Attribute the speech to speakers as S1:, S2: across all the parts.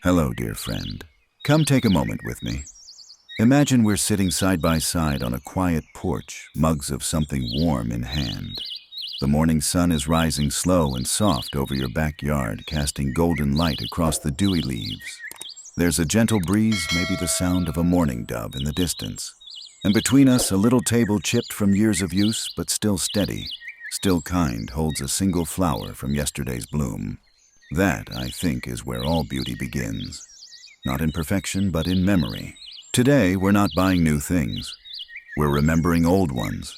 S1: Hello, dear friend. Come take a moment with me. Imagine we're sitting side by side on a quiet porch, mugs of something warm in hand. The morning sun is rising slow and soft over your backyard, casting golden light across the dewy leaves. There's a gentle breeze, maybe the sound of a mourning dove in the distance. And between us, a little table chipped from years of use, but still steady, still kind, holds a single flower from yesterday's bloom. That, I think, is where all beauty begins. Not in perfection, but in memory. Today, we're not buying new things. We're remembering old ones.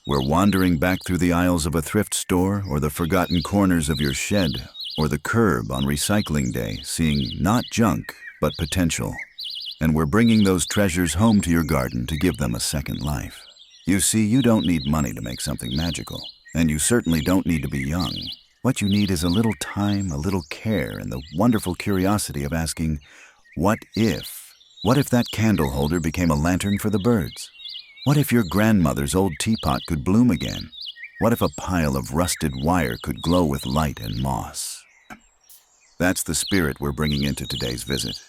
S1: We're wandering back through the aisles of a thrift store or the forgotten corners of your shed or the curb on recycling day, seeing not junk, but potential. And we're bringing those treasures home to your garden to give them a second life. You see, you don't need money to make something magical, and you certainly don't need to be young. What you need is a little time, a little care, and the wonderful curiosity of asking, what if? What if that candle holder became a lantern for the birds? What if your grandmother's old teapot could bloom again? What if a pile of rusted wire could glow with light and moss? That's the spirit we're bringing into today's visit.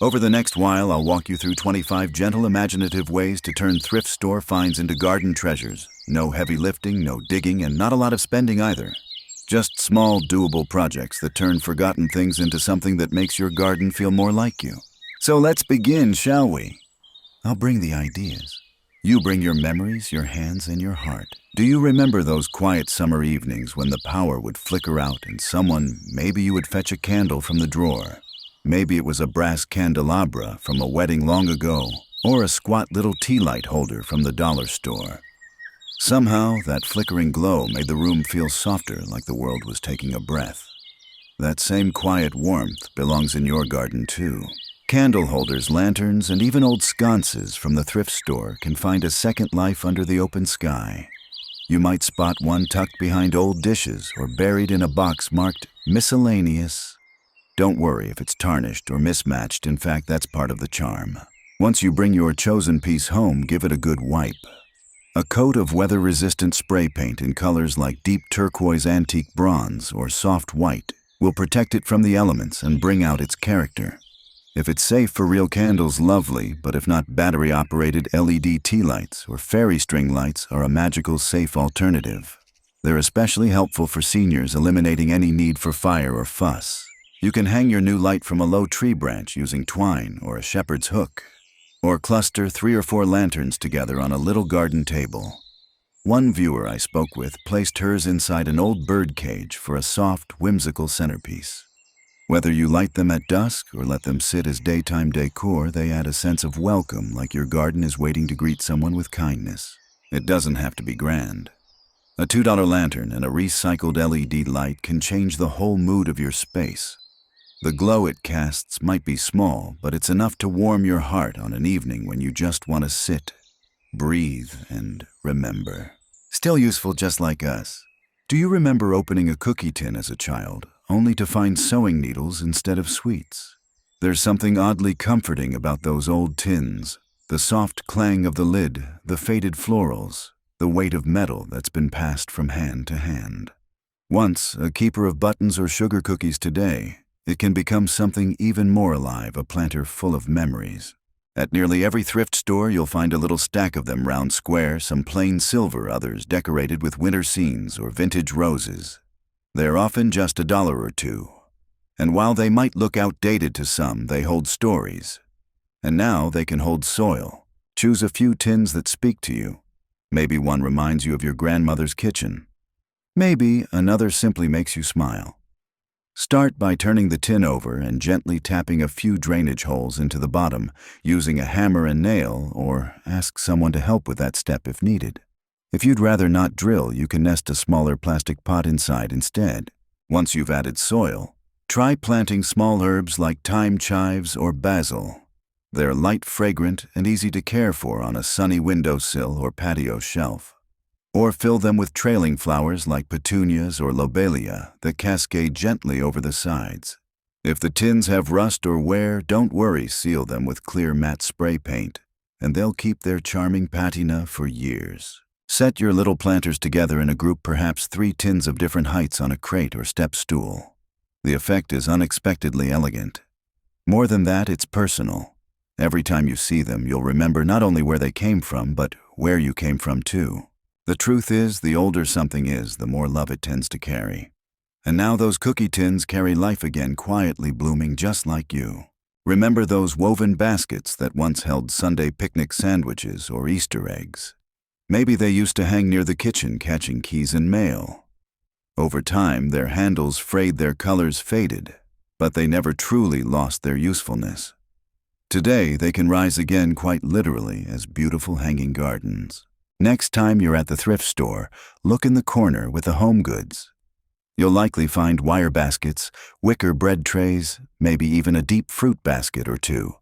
S1: Over the next while, I'll walk you through 25 gentle, imaginative ways to turn thrift store finds into garden treasures. No heavy lifting, no digging, and not a lot of spending either. Just small, doable projects that turn forgotten things into something that makes your garden feel more like you. So let's begin, shall we? I'll bring the ideas. You bring your memories, your hands, and your heart. Do you remember those quiet summer evenings when the power would flicker out and maybe you would fetch a candle from the drawer? Maybe it was a brass candelabra from a wedding long ago, or a squat little tea light holder from the dollar store. Somehow, that flickering glow made the room feel softer, like the world was taking a breath. That same quiet warmth belongs in your garden, too. Candle holders, lanterns, and even old sconces from the thrift store can find a second life under the open sky. You might spot one tucked behind old dishes or buried in a box marked miscellaneous. Don't worry if it's tarnished or mismatched. In fact, that's part of the charm. Once you bring your chosen piece home, give it a good wipe. A coat of weather-resistant spray paint in colors like deep turquoise antique bronze or soft white will protect it from the elements and bring out its character. If it's safe for real candles, lovely, but if not, battery-operated LED tea lights or fairy string lights are a magical, safe alternative. They're especially helpful for seniors, eliminating any need for fire or fuss. You can hang your new light from a low tree branch using twine or a shepherd's hook, or cluster 3 or 4 lanterns together on a little garden table. One viewer I spoke with placed hers inside an old birdcage for a soft, whimsical centerpiece. Whether you light them at dusk or let them sit as daytime decor, they add a sense of welcome, like your garden is waiting to greet someone with kindness. It doesn't have to be grand. A $2 lantern and a recycled LED light can change the whole mood of your space. The glow it casts might be small, but it's enough to warm your heart on an evening when you just want to sit, breathe, and remember. Still useful just like us. Do you remember opening a cookie tin as a child, only to find sewing needles instead of sweets? There's something oddly comforting about those old tins. The soft clang of the lid, the faded florals, the weight of metal that's been passed from hand to hand. Once a keeper of buttons or sugar cookies, today it can become something even more alive, a planter full of memories. At nearly every thrift store, you'll find a little stack of them round square, some plain silver, others decorated with winter scenes or vintage roses. They're often just $1 or $2. And while they might look outdated to some, they hold stories. And now they can hold soil. Choose a few tins that speak to you. Maybe one reminds you of your grandmother's kitchen. Maybe another simply makes you smile. Start by turning the tin over and gently tapping a few drainage holes into the bottom using a hammer and nail, or ask someone to help with that step if needed. If you'd rather not drill, you can nest a smaller plastic pot inside instead. Once you've added soil, try planting small herbs like thyme, chives, or basil. They're light, fragrant, and easy to care for on a sunny windowsill or patio shelf. Or fill them with trailing flowers like petunias or lobelia that cascade gently over the sides. If the tins have rust or wear, don't worry, seal them with clear matte spray paint, and they'll keep their charming patina for years. Set your little planters together in a group, perhaps 3 tins of different heights on a crate or step stool. The effect is unexpectedly elegant. More than that, it's personal. Every time you see them, you'll remember not only where they came from, but where you came from too. The truth is, the older something is, the more love it tends to carry. And now those cookie tins carry life again, quietly blooming just like you. Remember those woven baskets that once held Sunday picnic sandwiches or Easter eggs? Maybe they used to hang near the kitchen catching keys and mail. Over time, their handles frayed, their colors faded, but they never truly lost their usefulness. Today, they can rise again quite literally as beautiful hanging gardens. Next time you're at the thrift store, look in the corner with the home goods. You'll likely find wire baskets, wicker bread trays, maybe even a deep fruit basket or two.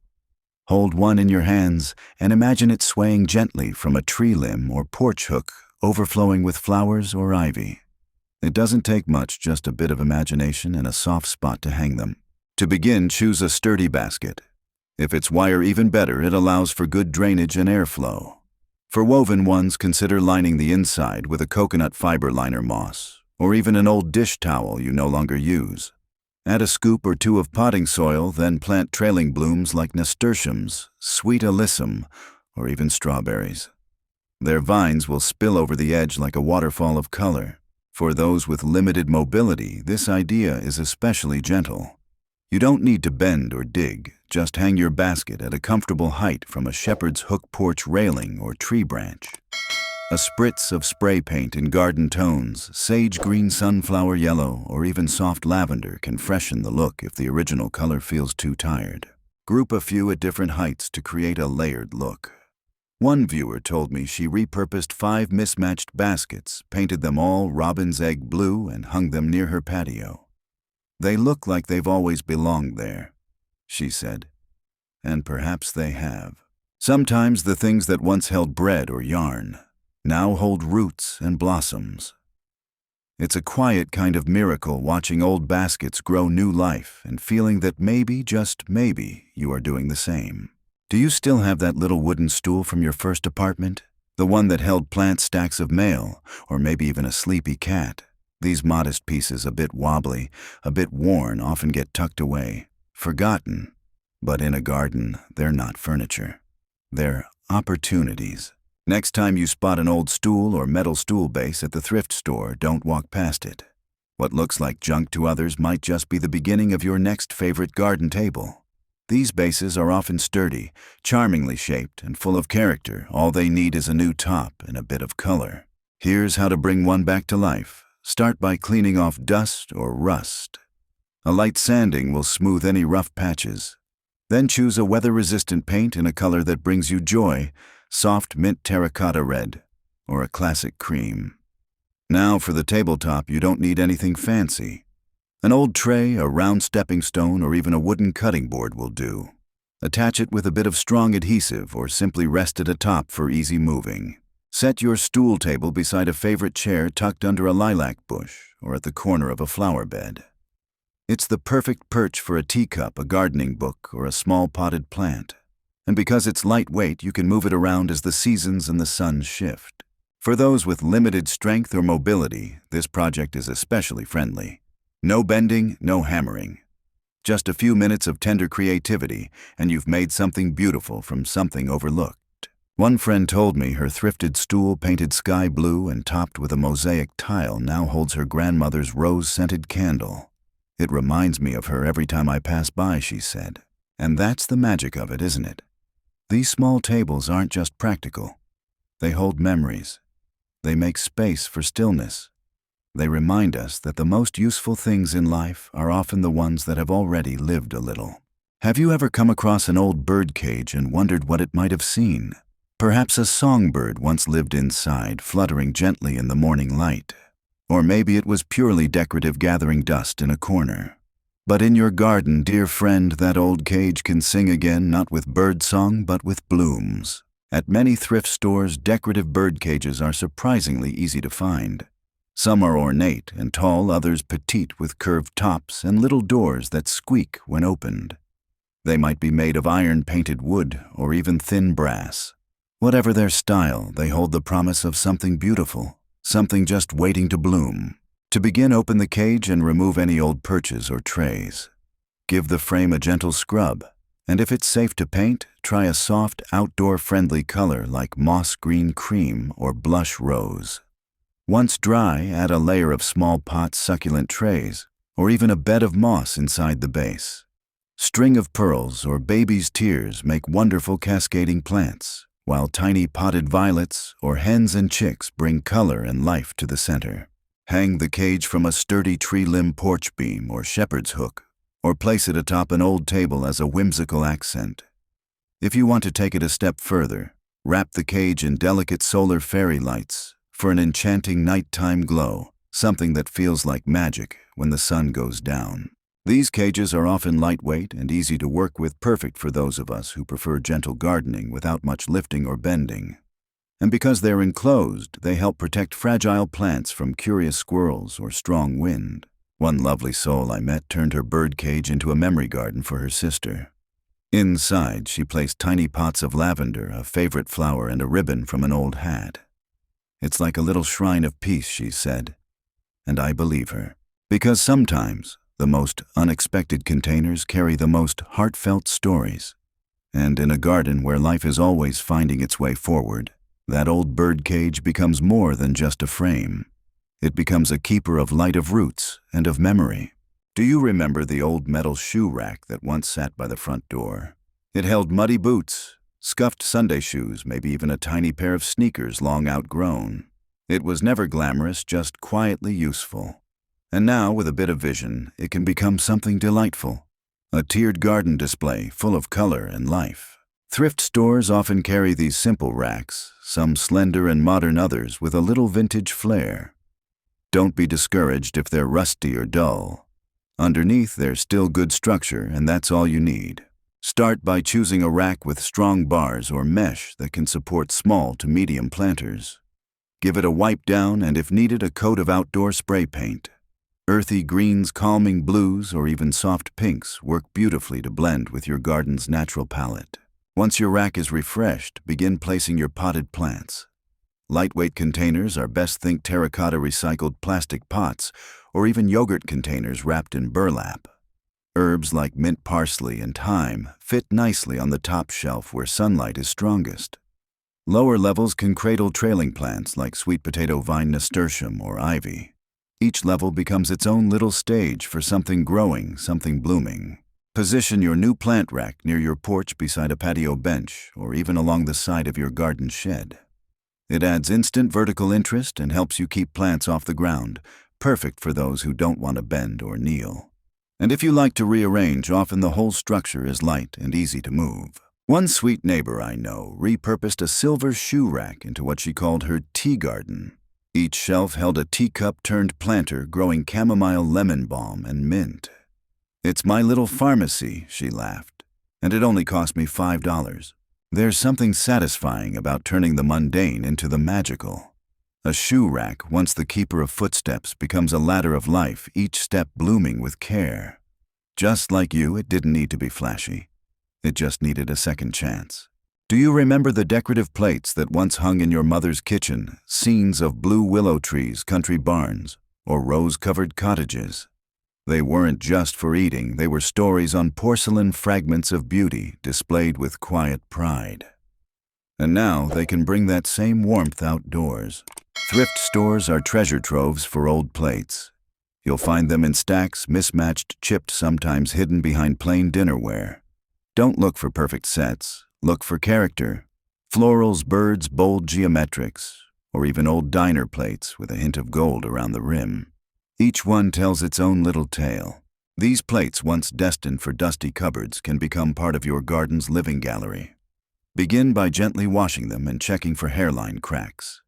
S1: Hold one in your hands and imagine it swaying gently from a tree limb or porch hook, overflowing with flowers or ivy. It doesn't take much, just a bit of imagination and a soft spot to hang them. To begin, choose a sturdy basket. If it's wire, even better, it allows for good drainage and airflow. For woven ones, consider lining the inside with a coconut fiber liner moss, or even an old dish towel you no longer use. Add a scoop or two of potting soil, then plant trailing blooms like nasturtiums, sweet alyssum, or even strawberries. Their vines will spill over the edge like a waterfall of color. For those with limited mobility, this idea is especially gentle. You don't need to bend or dig, just hang your basket at a comfortable height from a shepherd's hook porch railing or tree branch. A spritz of spray paint in garden tones, sage green, sunflower yellow, or even soft lavender can freshen the look if the original color feels too tired. Group a few at different heights to create a layered look. One viewer told me she repurposed 5 mismatched baskets, painted them all robin's egg blue, and hung them near her patio. They look like they've always belonged there, she said. And perhaps they have. Sometimes the things that once held bread or yarn now hold roots and blossoms. It's a quiet kind of miracle watching old baskets grow new life and feeling that maybe, just maybe, you are doing the same. Do you still have that little wooden stool from your first apartment? The one that held plant stacks of mail, or maybe even a sleepy cat? These modest pieces, a bit wobbly, a bit worn, often get tucked away, forgotten. But in a garden, they're not furniture. They're opportunities. Next time you spot an old stool or metal stool base at the thrift store, don't walk past it. What looks like junk to others might just be the beginning of your next favorite garden table. These bases are often sturdy, charmingly shaped, and full of character. All they need is a new top and a bit of color. Here's how to bring one back to life. Start by cleaning off dust or rust. A light sanding will smooth any rough patches. Then choose a weather-resistant paint in a color that brings you joy, soft mint terracotta red, or a classic cream. Now for the tabletop, you don't need anything fancy. An old tray, a round stepping stone, or even a wooden cutting board will do. Attach it with a bit of strong adhesive or simply rest it atop for easy moving. Set your stool table beside a favorite chair tucked under a lilac bush or at the corner of a flower bed. It's the perfect perch for a teacup, a gardening book, or a small potted plant. And because it's lightweight, you can move it around as the seasons and the sun shift. For those with limited strength or mobility, this project is especially friendly. No bending, no hammering. Just a few minutes of tender creativity, and you've made something beautiful from something overlooked. One friend told me her thrifted stool, painted sky blue and topped with a mosaic tile, now holds her grandmother's rose-scented candle. It reminds me of her every time I pass by, she said. And that's the magic of it, isn't it? These small tables aren't just practical. They hold memories. They make space for stillness. They remind us that the most useful things in life are often the ones that have already lived a little. Have you ever come across an old birdcage and wondered what it might have seen? Perhaps a songbird once lived inside, fluttering gently in the morning light. Or maybe it was purely decorative, gathering dust in a corner. But in your garden, dear friend, that old cage can sing again, not with birdsong, but with blooms. At many thrift stores, decorative bird cages are surprisingly easy to find. Some are ornate and tall, others petite with curved tops and little doors that squeak when opened. They might be made of iron-painted wood or even thin brass. Whatever their style, they hold the promise of something beautiful, something just waiting to bloom. To begin, open the cage and remove any old perches or trays. Give the frame a gentle scrub, and if it's safe to paint, try a soft, outdoor-friendly color like moss green cream or blush rose. Once dry, add a layer of small pot succulent trays, or even a bed of moss inside the base. String of pearls or baby's tears make wonderful cascading plants, while tiny potted violets or hens and chicks bring color and life to the center. Hang the cage from a sturdy tree limb porch beam or shepherd's hook, or place it atop an old table as a whimsical accent. If you want to take it a step further, wrap the cage in delicate solar fairy lights for an enchanting nighttime glow, something that feels like magic when the sun goes down. These cages are often lightweight and easy to work with, perfect for those of us who prefer gentle gardening without much lifting or bending. And because they're enclosed, they help protect fragile plants from curious squirrels or strong wind. One lovely soul I met turned her birdcage into a memory garden for her sister. Inside, she placed tiny pots of lavender, a favorite flower, and a ribbon from an old hat. "It's like a little shrine of peace," she said. And I believe her. Because sometimes, the most unexpected containers carry the most heartfelt stories. And in a garden where life is always finding its way forward, that old birdcage becomes more than just a frame. It becomes a keeper of light, of roots, and of memory. Do you remember the old metal shoe rack that once sat by the front door? It held muddy boots, scuffed Sunday shoes, maybe even a tiny pair of sneakers long outgrown. It was never glamorous, just quietly useful. And now, with a bit of vision, it can become something delightful. A tiered garden display full of color and life. Thrift stores often carry these simple racks, some slender and modern, others with a little vintage flair. Don't be discouraged if they're rusty or dull. Underneath, there's still good structure, and that's all you need. Start by choosing a rack with strong bars or mesh that can support small to medium planters. Give it a wipe down and, if needed, a coat of outdoor spray paint. Earthy greens, calming blues, or even soft pinks work beautifully to blend with your garden's natural palette. Once your rack is refreshed, begin placing your potted plants. Lightweight containers are best. Think terracotta recycled plastic pots, or even yogurt containers wrapped in burlap. Herbs like mint, parsley, and thyme fit nicely on the top shelf where sunlight is strongest. Lower levels can cradle trailing plants like sweet potato vine, nasturtium, or ivy. Each level becomes its own little stage for something growing, something blooming. Position your new plant rack near your porch, beside a patio bench, or even along the side of your garden shed. It adds instant vertical interest and helps you keep plants off the ground, perfect for those who don't want to bend or kneel. And if you like to rearrange, often the whole structure is light and easy to move. One sweet neighbor I know repurposed a silver shoe rack into what she called her tea garden. Each shelf held a teacup-turned planter growing chamomile, lemon balm, and mint. "It's my little pharmacy," she laughed, "and it only cost me $5. There's something satisfying about turning the mundane into the magical. A shoe rack, once the keeper of footsteps, becomes a ladder of life, each step blooming with care. Just like you, it didn't need to be flashy. It just needed a second chance. Do you remember the decorative plates that once hung in your mother's kitchen, scenes of blue willow trees, country barns, or rose-covered cottages? They weren't just for eating, they were stories on porcelain, fragments of beauty displayed with quiet pride. And now they can bring that same warmth outdoors. Thrift stores are treasure troves for old plates. You'll find them in stacks, mismatched, chipped, sometimes hidden behind plain dinnerware. Don't look for perfect sets, look for character. Florals, birds, bold geometrics, or even old diner plates with a hint of gold around the rim. Each one tells its own little tale. These plates, once destined for dusty cupboards, can become part of your garden's living gallery. Begin by gently washing them and checking for hairline cracks.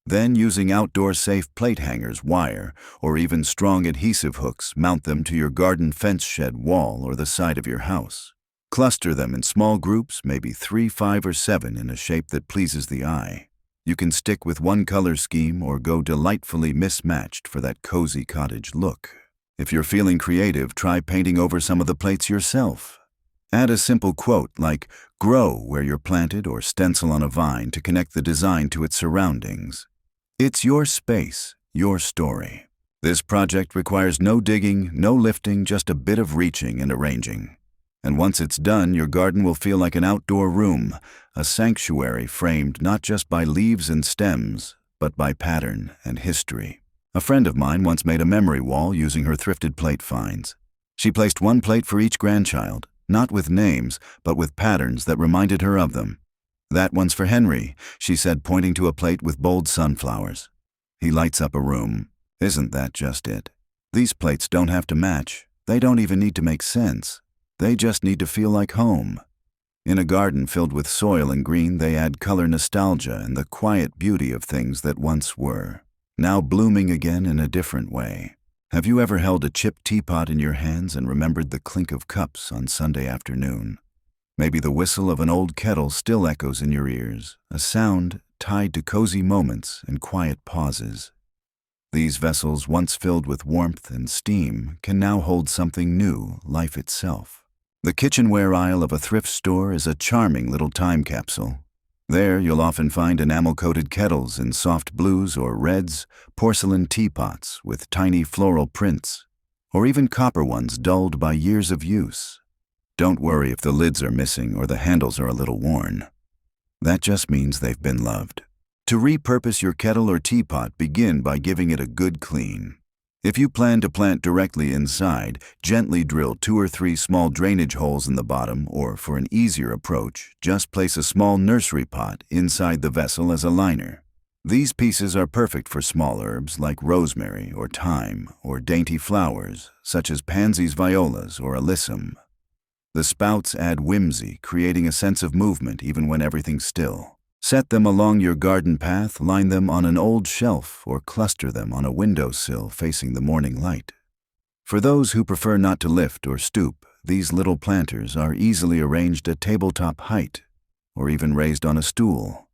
S1: Then, using outdoor-safe plate hangers, wire, or even strong adhesive hooks, mount them to your garden fence, shed wall, or the side of your house. Cluster them in small groups, maybe 3, 5, or 7, in a shape that pleases the eye. You can stick with one color scheme or go delightfully mismatched for that cozy cottage look. If you're feeling creative, try painting over some of the plates yourself. Add a simple quote like "Grow where you're planted" or stencil on a vine to connect the design to its surroundings. It's your space, your story. This project requires no digging, no lifting, just a bit of reaching and arranging. And once it's done, your garden will feel like an outdoor room, a sanctuary framed not just by leaves and stems, but by pattern and history. A friend of mine once made a memory wall using her thrifted plate finds. She placed one plate for each grandchild, not with names, but with patterns that reminded her of them. "That one's for Henry," she said, pointing to a plate with bold sunflowers. "He lights up a room. Isn't that just it? These plates don't have to match. They don't even need to make sense. They just need to feel like home." In a garden filled with soil and green, they add color, nostalgia, and the quiet beauty of things that once were, now blooming again in a different way. Have you ever held a chipped teapot in your hands and remembered the clink of cups on Sunday afternoon? Maybe the whistle of an old kettle still echoes in your ears, a sound tied to cozy moments and quiet pauses. These vessels, once filled with warmth and steam, can now hold something new, life itself. The kitchenware aisle of a thrift store is a charming little time capsule. There you'll often find enamel-coated kettles in soft blues or reds, porcelain teapots with tiny floral prints, or even copper ones dulled by years of use. Don't worry if the lids are missing or the handles are a little worn. That just means they've been loved. To repurpose your kettle or teapot, begin by giving it a good clean. If you plan to plant directly inside, gently drill 2 or 3 small drainage holes in the bottom, or for an easier approach, just place a small nursery pot inside the vessel as a liner. These pieces are perfect for small herbs like rosemary or thyme, or dainty flowers such as pansies, violas, or alyssum. The spouts add whimsy, creating a sense of movement even when everything's still. Set them along your garden path, line them on an old shelf, or cluster them on a windowsill facing the morning light. For those who prefer not to lift or stoop, these little planters are easily arranged at tabletop height, or even raised on a stool.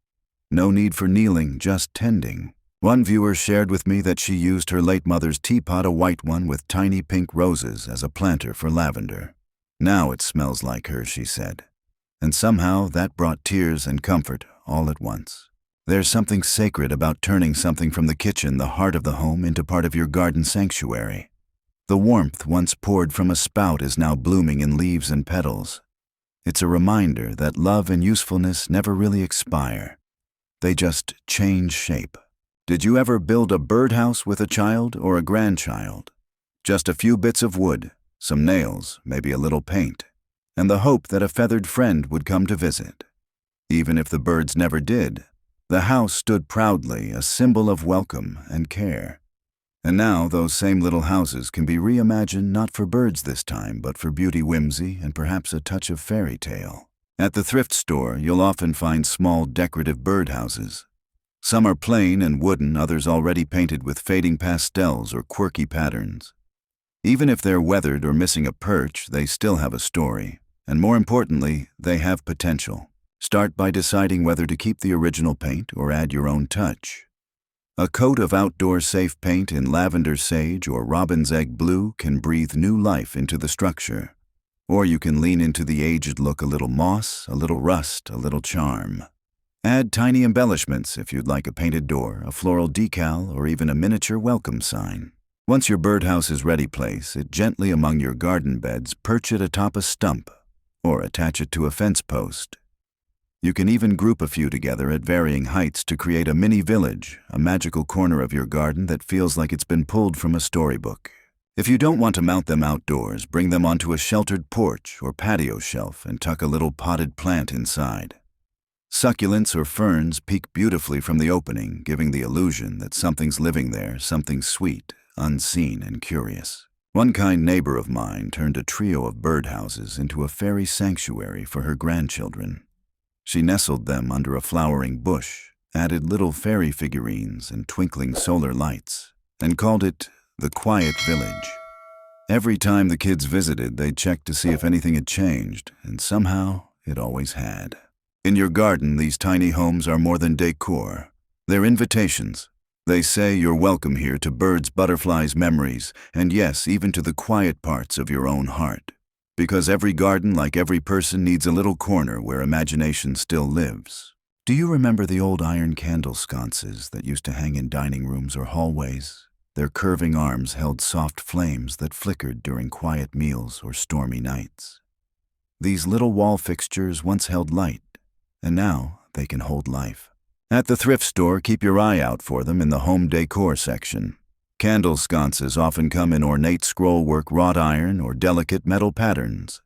S1: No need for kneeling, just tending. One viewer shared with me that she used her late mother's teapot, a white one with tiny pink roses, as a planter for lavender. "Now it smells like her," she said. And somehow that brought tears and comfort all at once. There's something sacred about turning something from the kitchen, the heart of the home, into part of your garden sanctuary. The warmth once poured from a spout is now blooming in leaves and petals. It's a reminder that love and usefulness never really expire. They just change shape. Did you ever build a birdhouse with a child or a grandchild? Just a few bits of wood, some nails, maybe a little paint, and the hope that a feathered friend would come to visit. Even if the birds never did, the house stood proudly, a symbol of welcome and care. And now those same little houses can be reimagined, not for birds this time, but for beauty, whimsy, and perhaps a touch of fairy tale. At the thrift store, you'll often find small decorative birdhouses. Some are plain and wooden, others already painted with fading pastels or quirky patterns. Even if they're weathered or missing a perch, they still have a story. And more importantly, they have potential. Start by deciding whether to keep the original paint or add your own touch. A coat of outdoor safe paint in lavender sage or robin's egg blue can breathe new life into the structure. Or you can lean into the aged look, a little moss, a little rust, a little charm. Add tiny embellishments if you'd like a painted door, a floral decal, or even a miniature welcome sign. Once your birdhouse is ready, place it gently among your garden beds, perch it atop a stump, or attach it to a fence post. You can even group a few together at varying heights to create a mini village, a magical corner of your garden that feels like it's been pulled from a storybook. If you don't want to mount them outdoors, bring them onto a sheltered porch or patio shelf and tuck a little potted plant inside. Succulents or ferns peek beautifully from the opening, giving the illusion that something's living there, something sweet, unseen, and curious. One kind neighbor of mine turned a trio of birdhouses into a fairy sanctuary for her grandchildren. She nestled them under a flowering bush, added little fairy figurines and twinkling solar lights, and called it the Quiet Village. Every time the kids visited, they'd check to see if anything had changed, and somehow it always had. In your garden, these tiny homes are more than decor. They're invitations. They say you're welcome here to birds, butterflies, memories, and yes, even to the quiet parts of your own heart. Because every garden, like every person, needs a little corner where imagination still lives. Do you remember the old iron candle sconces that used to hang in dining rooms or hallways? Their curving arms held soft flames that flickered during quiet meals or stormy nights. These little wall fixtures once held light, and now they can hold life. At the thrift store, keep your eye out for them in the home decor section. Candle sconces often come in ornate scrollwork wrought iron or delicate metal patterns.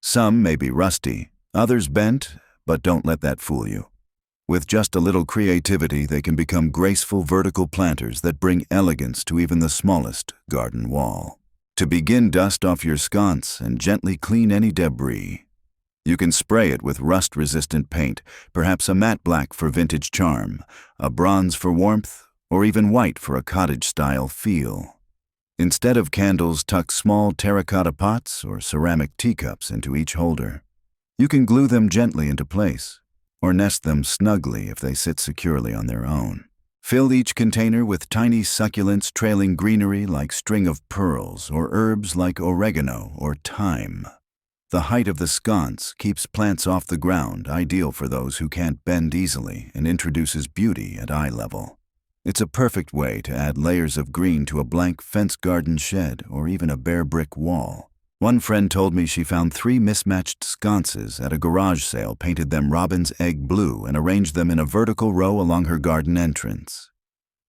S1: Some may be rusty, others bent, but don't let that fool you. With just a little creativity, they can become graceful vertical planters that bring elegance to even the smallest garden wall. To begin, dust off your sconce and gently clean any debris. You can spray it with rust-resistant paint, perhaps a matte black for vintage charm, a bronze for warmth, or even white for a cottage-style feel. Instead of candles, tuck small terracotta pots or ceramic teacups into each holder. You can glue them gently into place, or nest them snugly if they sit securely on their own. Fill each container with tiny succulents trailing greenery like string of pearls, or herbs like oregano or thyme. The height of the sconce keeps plants off the ground, ideal for those who can't bend easily, and introduces beauty at eye level. It's a perfect way to add layers of green to a blank fence garden shed or even a bare brick wall. One friend told me she found 3 mismatched sconces at a garage sale, painted them robin's egg blue, and arranged them in a vertical row along her garden entrance.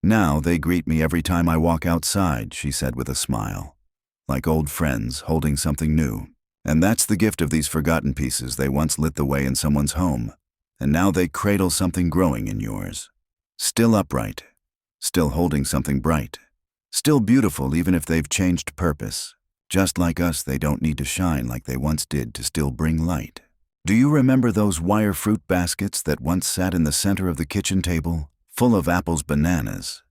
S1: Now they greet me every time I walk outside, she said with a smile. Like old friends holding something new. And that's the gift of these forgotten pieces. They once lit the way in someone's home, and now they cradle something growing in yours. Still upright, still holding something bright, still beautiful even if they've changed purpose. Just like us, they don't need to shine like they once did to still bring light. Do you remember those wire fruit baskets that once sat in the center of the kitchen table, full of apples, bananas,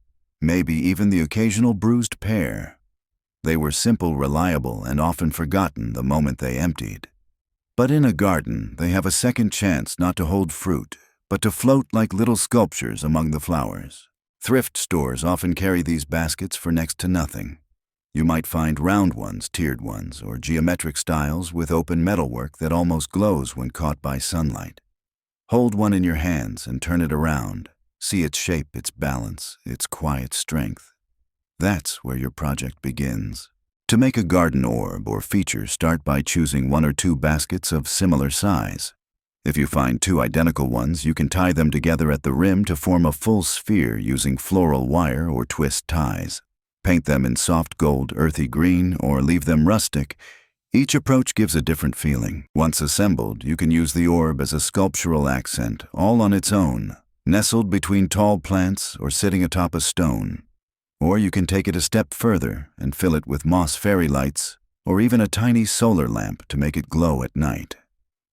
S1: maybe even the occasional bruised pear? They were simple, reliable, and often forgotten the moment they emptied. But in a garden, they have a second chance not to hold fruit, but to float like little sculptures among the flowers. Thrift stores often carry these baskets for next to nothing. You might find round ones, tiered ones, or geometric styles with open metalwork that almost glows when caught by sunlight. Hold one in your hands and turn it around. See its shape, its balance, its quiet strength. That's where your project begins. To make a garden orb or feature, start by choosing 1 or 2 baskets of similar size. If you find 2 identical ones, you can tie them together at the rim to form a full sphere using floral wire or twist ties. Paint them in soft gold, earthy green, or leave them rustic. Each approach gives a different feeling. Once assembled, you can use the orb as a sculptural accent, all on its own, nestled between tall plants or sitting atop a stone. Or you can take it a step further and fill it with moss fairy lights or even a tiny solar lamp to make it glow at night.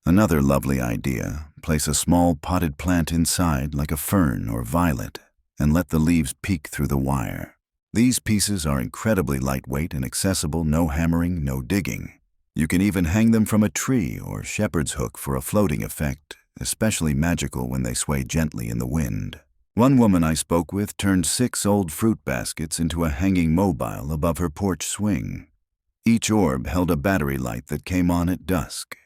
S1: Another lovely idea, place a small potted plant inside like a fern or violet and let the leaves peek through the wire. These pieces are incredibly lightweight and accessible, no hammering, no digging. You can even hang them from a tree or shepherd's hook for a floating effect, especially magical when they sway gently in the wind. One woman I spoke with turned 6 old fruit baskets into a hanging mobile above her porch swing. Each orb held a battery light that came on at dusk.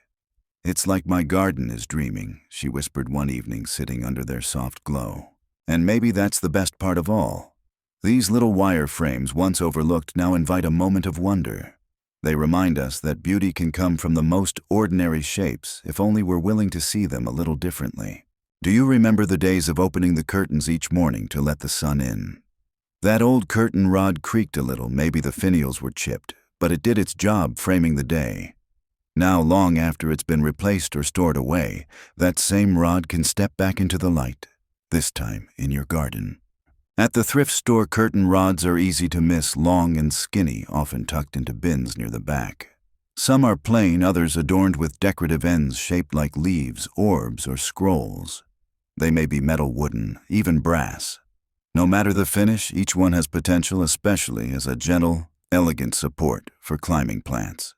S1: "It's like my garden is dreaming," she whispered one evening sitting under their soft glow. And maybe that's the best part of all. These little wire frames, once overlooked, now invite a moment of wonder. They remind us that beauty can come from the most ordinary shapes if only we're willing to see them a little differently. Do you remember the days of opening the curtains each morning to let the sun in? That old curtain rod creaked a little, maybe the finials were chipped, but it did its job framing the day. Now, long after it's been replaced or stored away, that same rod can step back into the light, this time in your garden. At the thrift store, curtain rods are easy to miss, long and skinny, often tucked into bins near the back. Some are plain, others adorned with decorative ends shaped like leaves, orbs, or scrolls. They may be metal, wooden, even brass. No matter the finish, each one has potential, especially as a gentle, elegant support for climbing plants.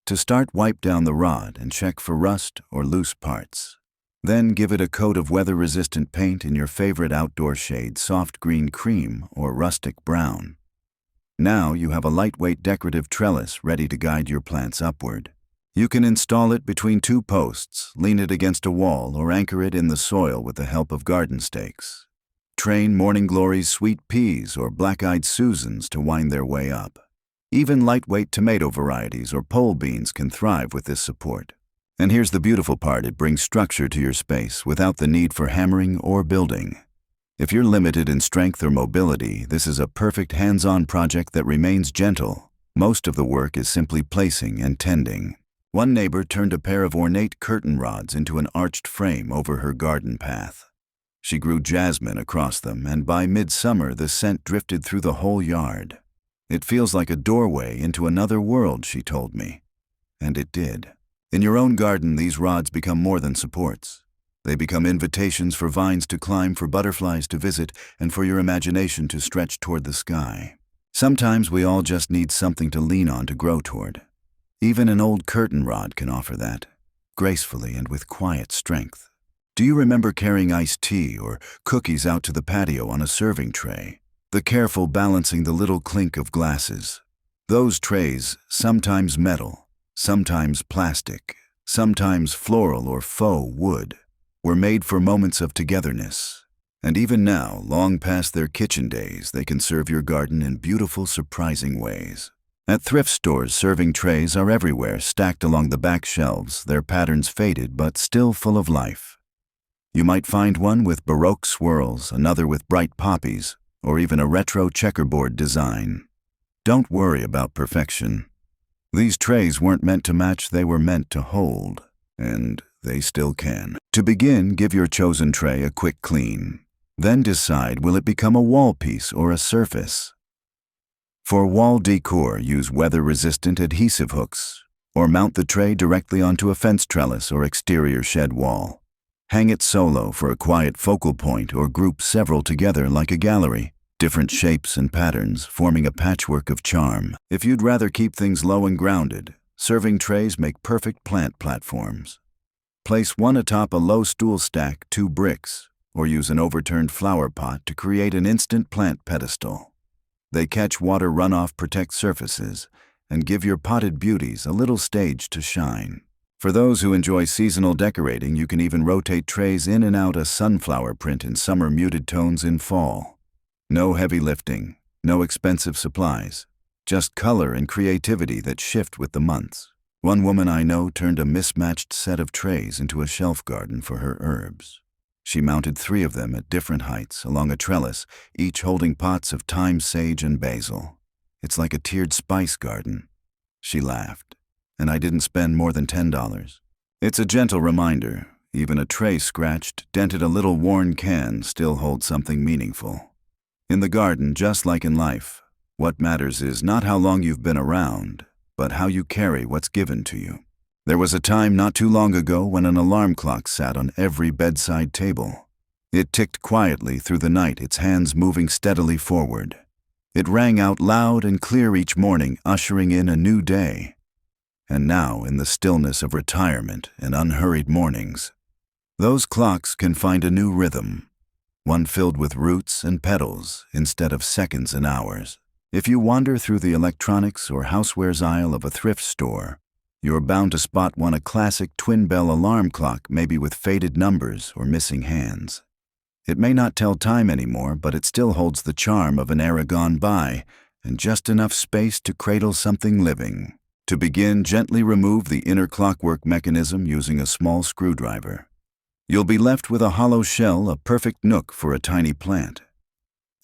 S1: To start, wipe down the rod and check for rust or loose parts. Then give it a coat of weather-resistant paint in your favorite outdoor shade, soft green, cream, or rustic brown. Now you have a lightweight decorative trellis ready to guide your plants upward. You can install it between 2 posts, lean it against a wall, or anchor it in the soil with the help of garden stakes. Train morning glories, sweet peas, or black-eyed Susans to wind their way up. Even lightweight tomato varieties or pole beans can thrive with this support. And here's the beautiful part, it brings structure to your space without the need for hammering or building. If you're limited in strength or mobility, this is a perfect hands-on project that remains gentle. Most of the work is simply placing and tending. One neighbor turned a pair of ornate curtain rods into an arched frame over her garden path. She grew jasmine across them, and by midsummer the scent drifted through the whole yard. It feels like a doorway into another world, she told me. And it did. In your own garden, these rods become more than supports. They become invitations for vines to climb, for butterflies to visit, and for your imagination to stretch toward the sky. Sometimes we all just need something to lean on to grow toward. Even an old curtain rod can offer that, gracefully and with quiet strength. Do you remember carrying iced tea or cookies out to the patio on a serving tray? The careful balancing, the little clink of glasses. Those trays, sometimes metal, sometimes plastic, sometimes floral or faux wood, were made for moments of togetherness. And even now, long past their kitchen days, they can serve your garden in beautiful, surprising ways. At thrift stores, serving trays are everywhere, stacked along the back shelves, their patterns faded but still full of life. You might find one with Baroque swirls, another with bright poppies, or even a retro checkerboard design. Don't worry about perfection. These trays weren't meant to match, they were meant to hold. And they still can. To begin, give your chosen tray a quick clean. Then decide, will it become a wall piece or a surface? For wall decor, use weather-resistant adhesive hooks, or mount the tray directly onto a fence trellis or exterior shed wall. Hang it solo for a quiet focal point, or group several together like a gallery, different shapes and patterns forming a patchwork of charm. If you'd rather keep things low and grounded, serving trays make perfect plant platforms. Place one atop a low stool, stack 2 bricks, or use an overturned flower pot to create an instant plant pedestal. They catch water runoff, protect surfaces, and give your potted beauties a little stage to shine. For those who enjoy seasonal decorating, you can even rotate trays in and out, a sunflower print in summer, muted tones in fall. No heavy lifting, no expensive supplies, just color and creativity that shift with the months. One woman I know turned a mismatched set of trays into a shelf garden for her herbs. She mounted 3 of them at different heights along a trellis, each holding pots of thyme, sage, and basil. It's like a tiered spice garden. She laughed. And I didn't spend more than $10. It's a gentle reminder, even a tray scratched, dented, a little worn can still holds something meaningful. In the garden, just like in life, what matters is not how long you've been around, but how you carry what's given to you. There was a time not too long ago when an alarm clock sat on every bedside table. It ticked quietly through the night, its hands moving steadily forward. It rang out loud and clear each morning, ushering in a new day. And now, in the stillness of retirement and unhurried mornings, those clocks can find a new rhythm, one filled with roots and petals instead of seconds and hours. If you wander through the electronics or housewares aisle of a thrift store, you're bound to spot one, a classic twin-bell alarm clock, maybe with faded numbers or missing hands. It may not tell time anymore, but it still holds the charm of an era gone by and just enough space to cradle something living. To begin, gently remove the inner clockwork mechanism using a small screwdriver. You'll be left with a hollow shell, a perfect nook for a tiny plant.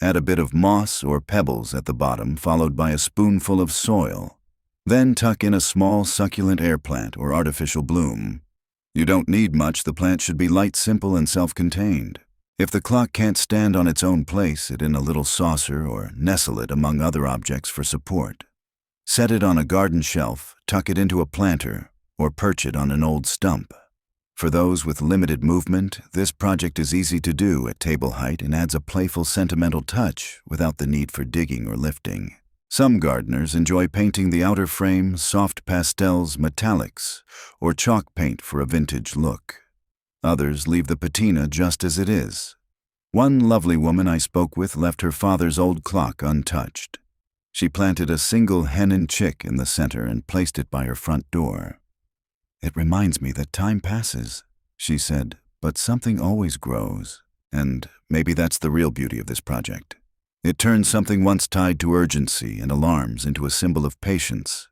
S1: Add a bit of moss or pebbles at the bottom, followed by a spoonful of soil. Then tuck in a small succulent air plant or artificial bloom. You don't need much, the plant should be light, simple, and self-contained. If the clock can't stand on its own, place it in a little saucer or nestle it among other objects for support. Set it on a garden shelf, tuck it into a planter, or perch it on an old stump. For those with limited movement, this project is easy to do at table height and adds a playful, sentimental touch without the need for digging or lifting. Some gardeners enjoy painting the outer frame, soft pastels, metallics, or chalk paint for a vintage look. Others leave the patina just as it is. One lovely woman I spoke with left her father's old clock untouched. She planted a single hen and chick in the center and placed it by her front door. "It reminds me that time passes," she said, "but something always grows." And maybe that's the real beauty of this project. It turns something once tied to urgency and alarms into a symbol of patience.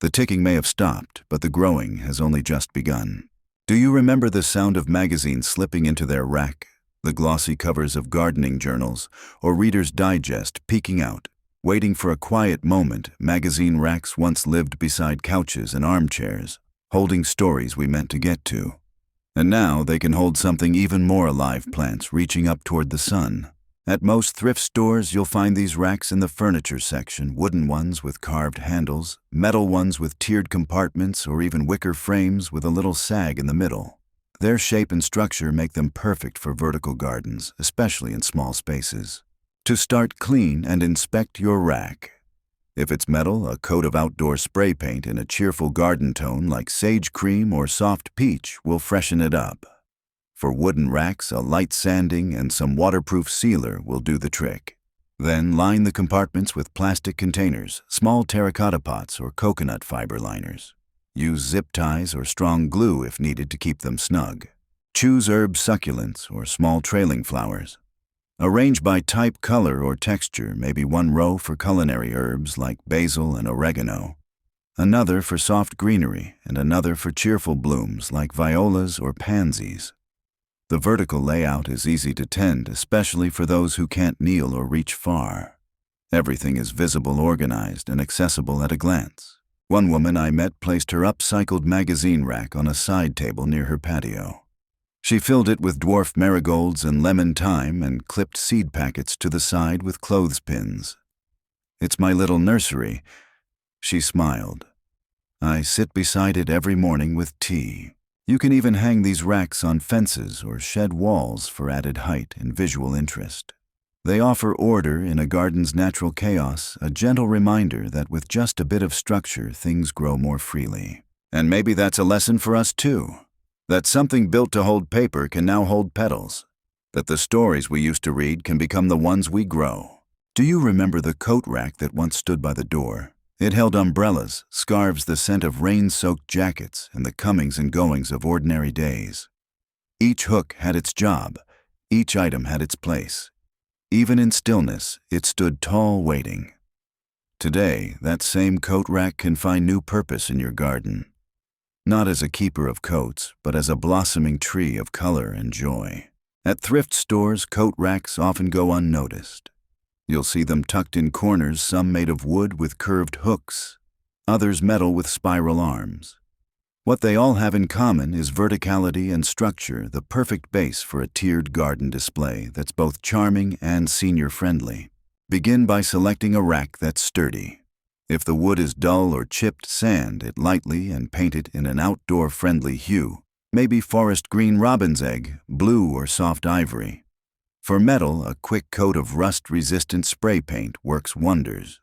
S1: The ticking may have stopped, but the growing has only just begun. Do you remember the sound of magazines slipping into their rack, the glossy covers of gardening journals, or Reader's Digest peeking out? Waiting for a quiet moment, magazine racks once lived beside couches and armchairs, holding stories we meant to get to. And now they can hold something even more alive, plants reaching up toward the sun. At most thrift stores, you'll find these racks in the furniture section, wooden ones with carved handles, metal ones with tiered compartments, or even wicker frames with a little sag in the middle. Their shape and structure make them perfect for vertical gardens, especially in small spaces. To start, clean and inspect your rack. If it's metal, a coat of outdoor spray paint in a cheerful garden tone like sage cream or soft peach will freshen it up. For wooden racks, a light sanding and some waterproof sealer will do the trick. Then line the compartments with plastic containers, small terracotta pots, or coconut fiber liners. Use zip ties or strong glue if needed to keep them snug. Choose herb succulents or small trailing flowers. Arrange by type, color, or texture, maybe one row for culinary herbs like basil and oregano, another for soft greenery, and another for cheerful blooms like violas or pansies. The vertical layout is easy to tend, especially for those who can't kneel or reach far. Everything is visible, organized, and accessible at a glance. One woman I met placed her upcycled magazine rack on a side table near her patio. She filled it with dwarf marigolds and lemon thyme and clipped seed packets to the side with clothespins. "It's my little nursery," she smiled. "I sit beside it every morning with tea." You can even hang these racks on fences or shed walls for added height and visual interest. They offer order in a garden's natural chaos, a gentle reminder that with just a bit of structure, things grow more freely. And maybe that's a lesson for us too. That something built to hold paper can now hold petals. That the stories we used to read can become the ones we grow. Do you remember the coat rack that once stood by the door? It held umbrellas, scarves, the scent of rain-soaked jackets, and the comings and goings of ordinary days. Each hook had its job. Each item had its place. Even in stillness, it stood tall, waiting. Today, that same coat rack can find new purpose in your garden. Not as a keeper of coats, but as a blossoming tree of color and joy. At thrift stores, coat racks often go unnoticed. You'll see them tucked in corners, some made of wood with curved hooks, others metal with spiral arms. What they all have in common is verticality and structure, the perfect base for a tiered garden display that's both charming and senior-friendly. Begin by selecting a rack that's sturdy. If the wood is dull or chipped, sand it lightly and paint it in an outdoor-friendly hue, maybe forest green robin's egg, blue or soft ivory. For metal, a quick coat of rust-resistant spray paint works wonders.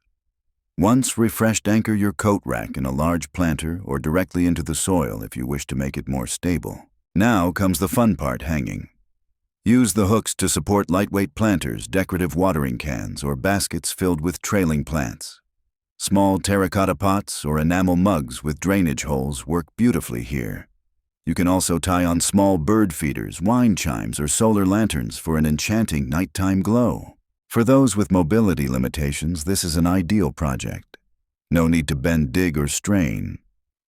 S1: Once refreshed, anchor your coat rack in a large planter or directly into the soil if you wish to make it more stable. Now comes the fun part, hanging. Use the hooks to support lightweight planters, decorative watering cans, or baskets filled with trailing plants. Small terracotta pots or enamel mugs with drainage holes work beautifully here. You can also tie on small bird feeders, wine chimes, or solar lanterns for an enchanting nighttime glow. For those with mobility limitations, this is an ideal project. No need to bend, dig, or strain.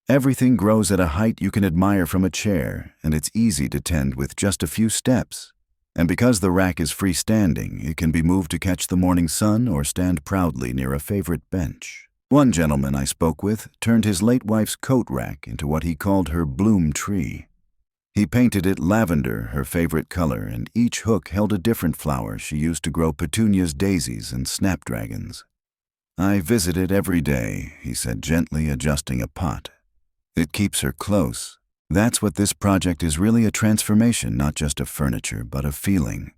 S1: Everything grows at a height you can admire from a chair, and it's easy to tend with just a few steps. And because the rack is freestanding, it can be moved to catch the morning sun or stand proudly near a favorite bench. One gentleman I spoke with turned his late wife's coat rack into what he called her bloom tree. He painted it lavender, her favorite color, and each hook held a different flower she used to grow petunias, daisies, and snapdragons. "I visit it every day," he said, gently adjusting a pot. "It keeps her close." That's what this project is, really a transformation, not just of furniture, but of feeling.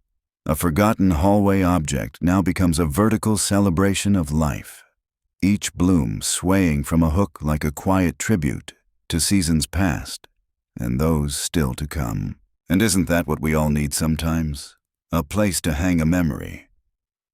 S1: A forgotten hallway object now becomes a vertical celebration of life. Each bloom swaying from a hook like a quiet tribute to seasons past and those still to come. And isn't that what we all need sometimes? A place to hang a memory.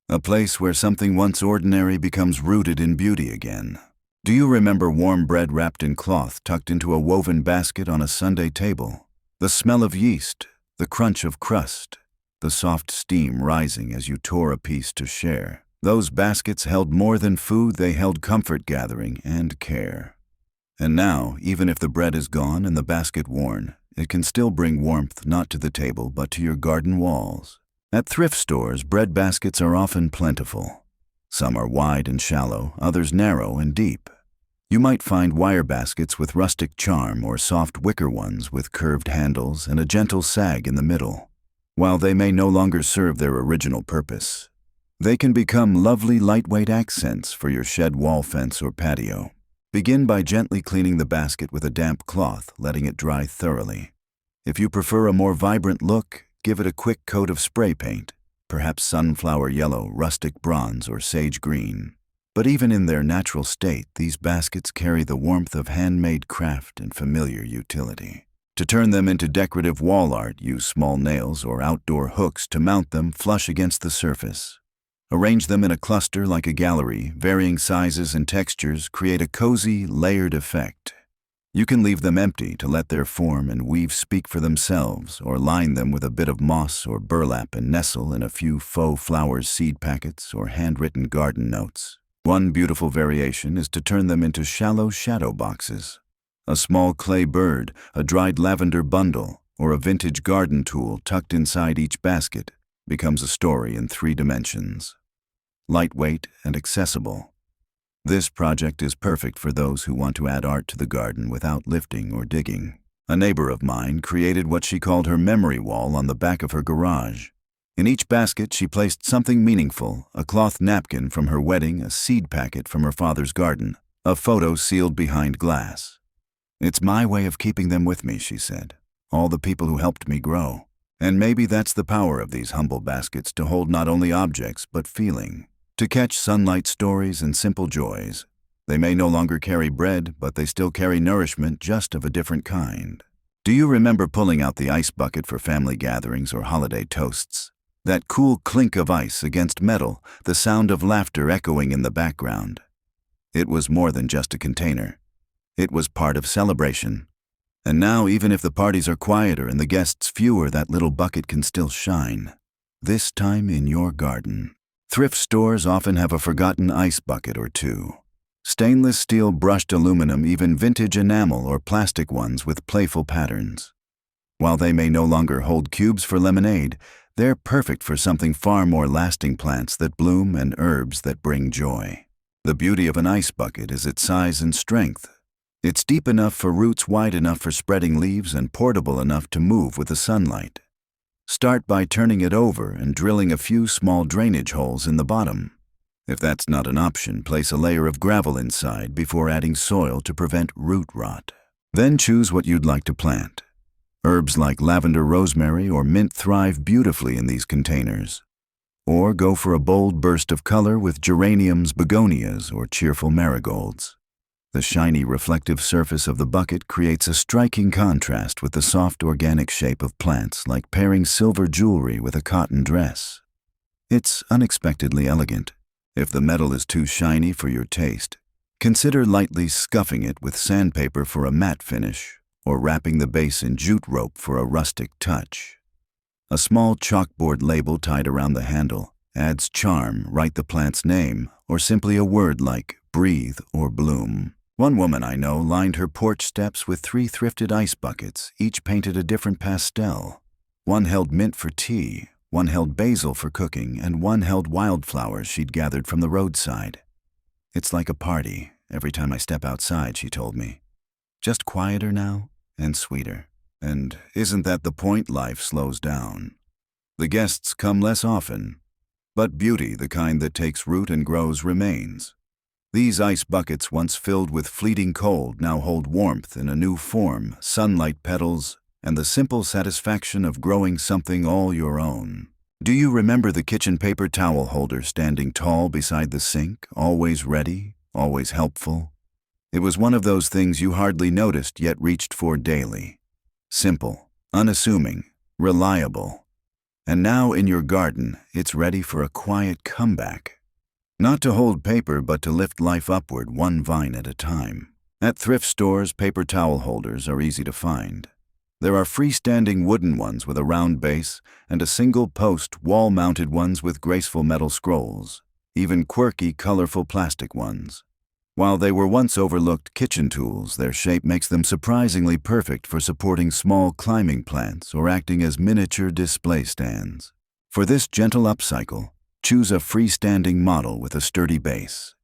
S1: A place where something once ordinary becomes rooted in beauty again. Do you remember warm bread wrapped in cloth tucked into a woven basket on a Sunday table? The smell of yeast, the crunch of crust, the soft steam rising as you tore a piece to share. Those baskets held more than food, they held comfort, gathering, and care. And now, even if the bread is gone and the basket worn, it can still bring warmth not to the table but to your garden walls. At thrift stores, bread baskets are often plentiful. Some are wide and shallow, others narrow and deep. You might find wire baskets with rustic charm or soft wicker ones with curved handles and a gentle sag in the middle. While they may no longer serve their original purpose, they can become lovely lightweight accents for your shed wall fence or patio. Begin by gently cleaning the basket with a damp cloth, letting it dry thoroughly. If you prefer a more vibrant look, give it a quick coat of spray paint, perhaps sunflower yellow, rustic bronze, or sage green. But even in their natural state, these baskets carry the warmth of handmade craft and familiar utility. To turn them into decorative wall art, use small nails or outdoor hooks to mount them flush against the surface. Arrange them in a cluster like a gallery. Varying sizes and textures create a cozy, layered effect. You can leave them empty to let their form and weave speak for themselves, or line them with a bit of moss or burlap and nestle in a few faux flowers, seed packets, or handwritten garden notes. One beautiful variation is to turn them into shallow shadow boxes. A small clay bird, a dried lavender bundle, or a vintage garden tool tucked inside each basket becomes a story in 3 dimensions. Lightweight and accessible. This project is perfect for those who want to add art to the garden without lifting or digging. A neighbor of mine created what she called her memory wall on the back of her garage. In each basket, she placed something meaningful: a cloth napkin from her wedding, a seed packet from her father's garden, a photo sealed behind glass. "It's my way of keeping them with me," she said. "All the people who helped me grow." And maybe that's the power of these humble baskets, to hold not only objects but feeling. To catch sunlight, stories, and simple joys. They may no longer carry bread, but they still carry nourishment, just of a different kind. Do you remember pulling out the ice bucket for family gatherings or holiday toasts? That cool clink of ice against metal, the sound of laughter echoing in the background. It was more than just a container. It was part of celebration. And now, even if the parties are quieter and the guests fewer, that little bucket can still shine. This time in your garden. Thrift stores often have a forgotten ice bucket or two. Stainless steel, brushed aluminum, even vintage enamel or plastic ones with playful patterns. While they may no longer hold cubes for lemonade, they're perfect for something far more lasting: plants that bloom and herbs that bring joy. The beauty of an ice bucket is its size and strength. It's deep enough for roots, wide enough for spreading leaves, and portable enough to move with the sunlight. Start by turning it over and drilling a few small drainage holes in the bottom. If that's not an option, place a layer of gravel inside before adding soil to prevent root rot. Then choose what you'd like to plant. Herbs like lavender, rosemary, or mint thrive beautifully in these containers. Or go for a bold burst of color with geraniums, begonias, or cheerful marigolds. The shiny, reflective surface of the bucket creates a striking contrast with the soft, organic shape of plants, like pairing silver jewelry with a cotton dress. It's unexpectedly elegant. If the metal is too shiny for your taste, consider lightly scuffing it with sandpaper for a matte finish, or wrapping the base in jute rope for a rustic touch. A small chalkboard label tied around the handle adds charm. Write the plant's name, or simply a word like breathe or bloom. One woman I know lined her porch steps with 3 thrifted ice buckets, each painted a different pastel. One held mint for tea, one held basil for cooking, and one held wildflowers she'd gathered from the roadside. "It's like a party every time I step outside," she told me. "Just quieter now and sweeter." And isn't that the point? Life slows down. The guests come less often, but beauty, the kind that takes root and grows, remains. These ice buckets, once filled with fleeting cold, now hold warmth in a new form, sunlight, petals, and the simple satisfaction of growing something all your own. Do you remember the kitchen paper towel holder standing tall beside the sink, always ready, always helpful? It was one of those things you hardly noticed yet reached for daily. Simple, unassuming, reliable. And now in your garden, it's ready for a quiet comeback. Not to hold paper, but to lift life upward, one vine at a time. At thrift stores, paper towel holders are easy to find. There are freestanding wooden ones with a round base and a single-post wall-mounted ones with graceful metal scrolls, even quirky, colorful plastic ones. While they were once overlooked kitchen tools, their shape makes them surprisingly perfect for supporting small climbing plants or acting as miniature display stands. For this gentle upcycle, choose a freestanding model with a sturdy base.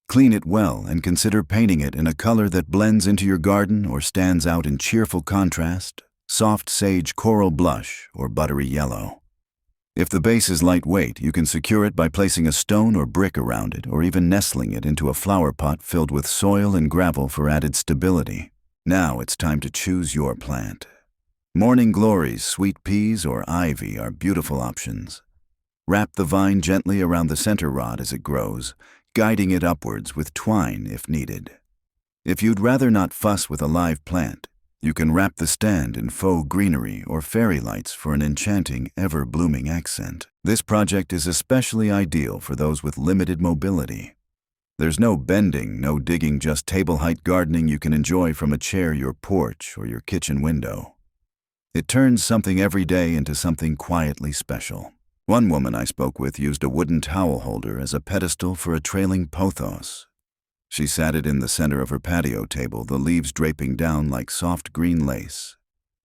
S1: Clean it well and consider painting it in a color that blends into your garden or stands out in cheerful contrast, soft sage coral blush or buttery yellow. If the base is lightweight, you can secure it by placing a stone or brick around it or even nestling it into a flower pot filled with soil and gravel for added stability. Now it's time to choose your plant. Morning glories, sweet peas, or ivy are beautiful options. Wrap the vine gently around the center rod as it grows, guiding it upwards with twine if needed. If you'd rather not fuss with a live plant, you can wrap the stand in faux greenery or fairy lights for an enchanting, ever-blooming accent. This project is especially ideal for those with limited mobility. There's no bending, no digging, just table-height gardening you can enjoy from a chair, your porch, or your kitchen window. It turns something everyday into something quietly special. One woman I spoke with used a wooden towel holder as a pedestal for a trailing pothos. She sat it in the center of her patio table, the leaves draping down like soft green lace.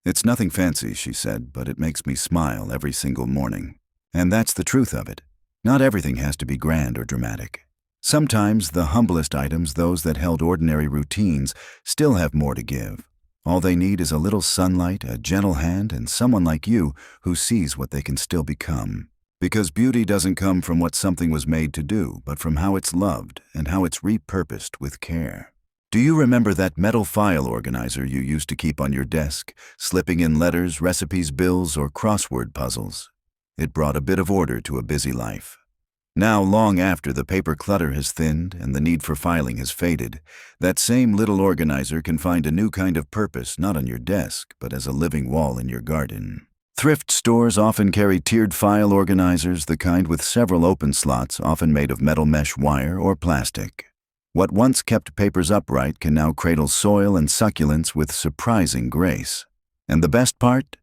S1: "It's nothing fancy," she said, "but it makes me smile every single morning." And that's the truth of it. Not everything has to be grand or dramatic. Sometimes the humblest items, those that held ordinary routines, still have more to give. All they need is a little sunlight, a gentle hand, and someone like you who sees what they can still become. Because beauty doesn't come from what something was made to do, but from how it's loved and how it's repurposed with care. Do you remember that metal file organizer you used to keep on your desk, slipping in letters, recipes, bills, or crossword puzzles? It brought a bit of order to a busy life. Now, long after the paper clutter has thinned and the need for filing has faded, that same little organizer can find a new kind of purpose, not on your desk, but as a living wall in your garden. Thrift stores often carry tiered file organizers, the kind with several open slots, often made of metal mesh wire or plastic. What once kept papers upright can now cradle soil and succulents with surprising grace. And the best part?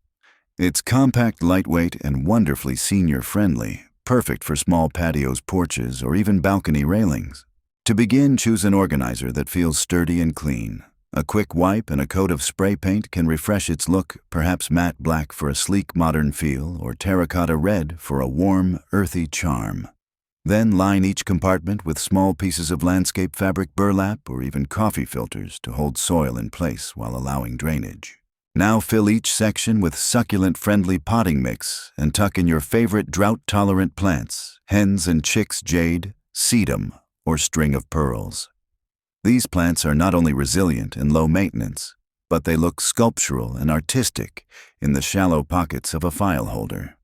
S1: It's compact, lightweight, and wonderfully senior-friendly. Perfect for small patios, porches, or even balcony railings. To begin, choose an organizer that feels sturdy and clean. A quick wipe and a coat of spray paint can refresh its look, perhaps matte black for a sleek modern feel, or terracotta red for a warm, earthy charm. Then line each compartment with small pieces of landscape fabric, burlap, or even coffee filters to hold soil in place while allowing drainage. Now fill each section with succulent-friendly potting mix and tuck in your favorite drought-tolerant plants, hens and chicks jade, sedum, or string of pearls. These plants are not only resilient and low maintenance, but they look sculptural and artistic in the shallow pockets of a file holder.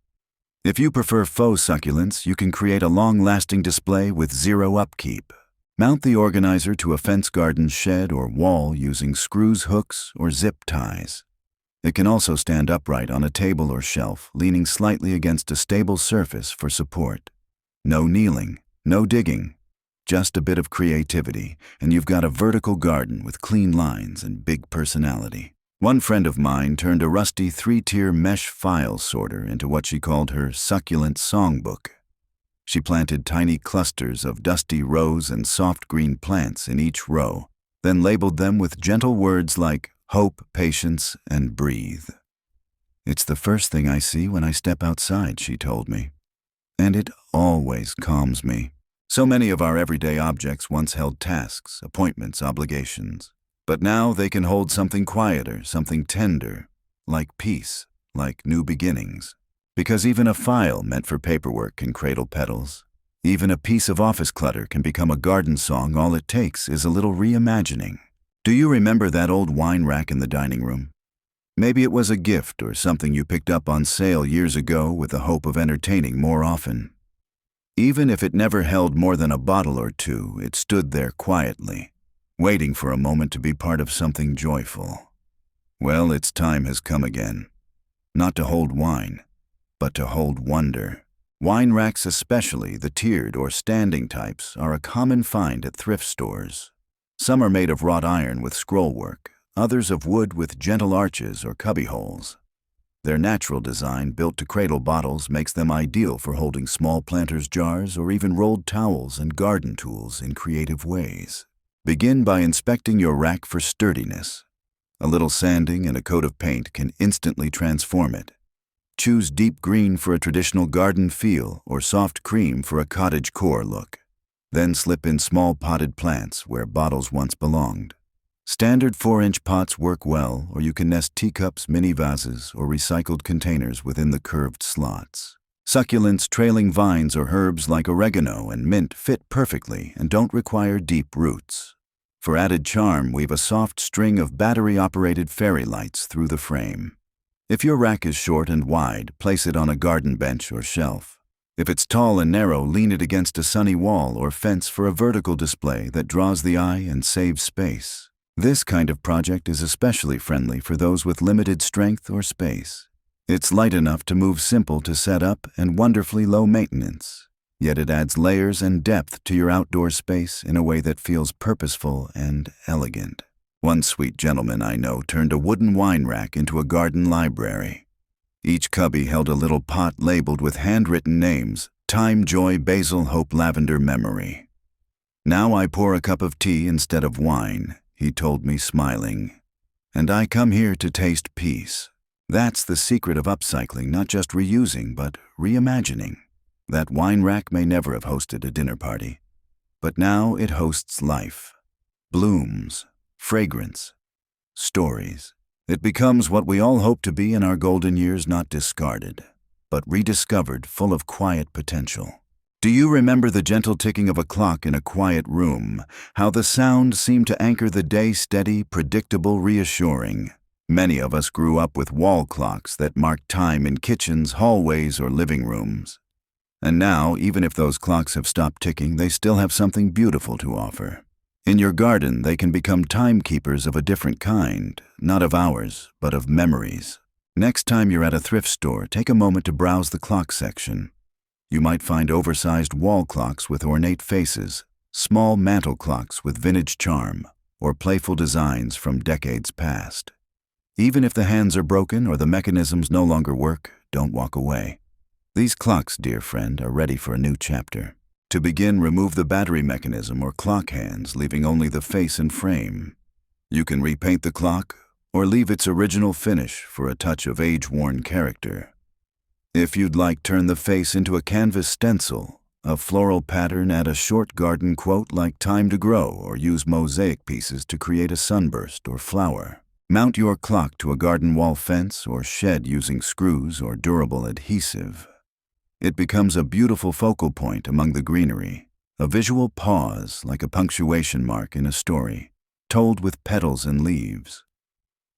S1: If you prefer faux succulents, you can create a long-lasting display with zero upkeep. Mount the organizer to a fence garden shed or wall using screws, hooks, or zip ties. It can also stand upright on a table or shelf, leaning slightly against a stable surface for support. No kneeling, no digging, just a bit of creativity, and you've got a vertical garden with clean lines and big personality. One friend of mine turned a rusty 3-tier mesh file sorter into what she called her succulent songbook. She planted tiny clusters of dusty rose and soft green plants in each row, then labeled them with gentle words like hope, patience, and breathe. "It's the first thing I see when I step outside," she told me. And it always calms me. So many of our everyday objects once held tasks, appointments, obligations. But now they can hold something quieter, something tender, like peace, like new beginnings. Because even a file meant for paperwork can cradle petals. Even a piece of office clutter can become a garden song. All it takes is a little reimagining. Do you remember that old wine rack in the dining room? Maybe it was a gift or something you picked up on sale years ago with the hope of entertaining more often. Even if it never held more than a bottle or two, it stood there quietly, waiting for a moment to be part of something joyful. Well, its time has come again. Not to hold wine, but to hold wonder. Wine racks, especially the tiered or standing types, are a common find at thrift stores. Some are made of wrought iron with scrollwork, others of wood with gentle arches or cubby holes. Their natural design, built to cradle bottles, makes them ideal for holding small planters' jars or even rolled towels and garden tools in creative ways. Begin by inspecting your rack for sturdiness. A little sanding and a coat of paint can instantly transform it. Choose deep green for a traditional garden feel or soft cream for a cottagecore look. Then slip in small potted plants where bottles once belonged. Standard 4-inch pots work well, or you can nest teacups, mini vases, or recycled containers within the curved slots. Succulents, trailing vines, or herbs like oregano and mint fit perfectly and don't require deep roots. For added charm, weave a soft string of battery-operated fairy lights through the frame. If your rack is short and wide, place it on a garden bench or shelf. If it's tall and narrow, lean it against a sunny wall or fence for a vertical display that draws the eye and saves space. This kind of project is especially friendly for those with limited strength or space. It's light enough to move, simple to set up, and wonderfully low maintenance. Yet it adds layers and depth to your outdoor space in a way that feels purposeful and elegant. One sweet gentleman I know turned a wooden wine rack into a garden library. Each cubby held a little pot labeled with handwritten names: Thyme, Joy, Basil, Hope, Lavender, Memory. "Now I pour a cup of tea instead of wine," he told me, smiling. "And I come here to taste peace." That's the secret of upcycling, not just reusing, but reimagining. That wine rack may never have hosted a dinner party, but now it hosts life. Blooms, fragrance, stories. It becomes what we all hope to be in our golden years, not discarded, but rediscovered, full of quiet potential. Do you remember the gentle ticking of a clock in a quiet room? How the sound seemed to anchor the day, steady, predictable, reassuring. Many of us grew up with wall clocks that marked time in kitchens, hallways, or living rooms. And now, even if those clocks have stopped ticking, they still have something beautiful to offer. In your garden, they can become timekeepers of a different kind, not of hours, but of memories. Next time you're at a thrift store, take a moment to browse the clock section. You might find oversized wall clocks with ornate faces, small mantel clocks with vintage charm, or playful designs from decades past. Even if the hands are broken or the mechanisms no longer work, don't walk away. These clocks, dear friend, are ready for a new chapter. To begin, remove the battery mechanism or clock hands, leaving only the face and frame. You can repaint the clock or leave its original finish for a touch of age-worn character. If you'd like, turn the face into a canvas stencil, a floral pattern, add a short garden quote like "Time to Grow," or use mosaic pieces to create a sunburst or flower. Mount your clock to a garden wall fence or shed using screws or durable adhesive. It becomes a beautiful focal point among the greenery, a visual pause like a punctuation mark in a story, told with petals and leaves.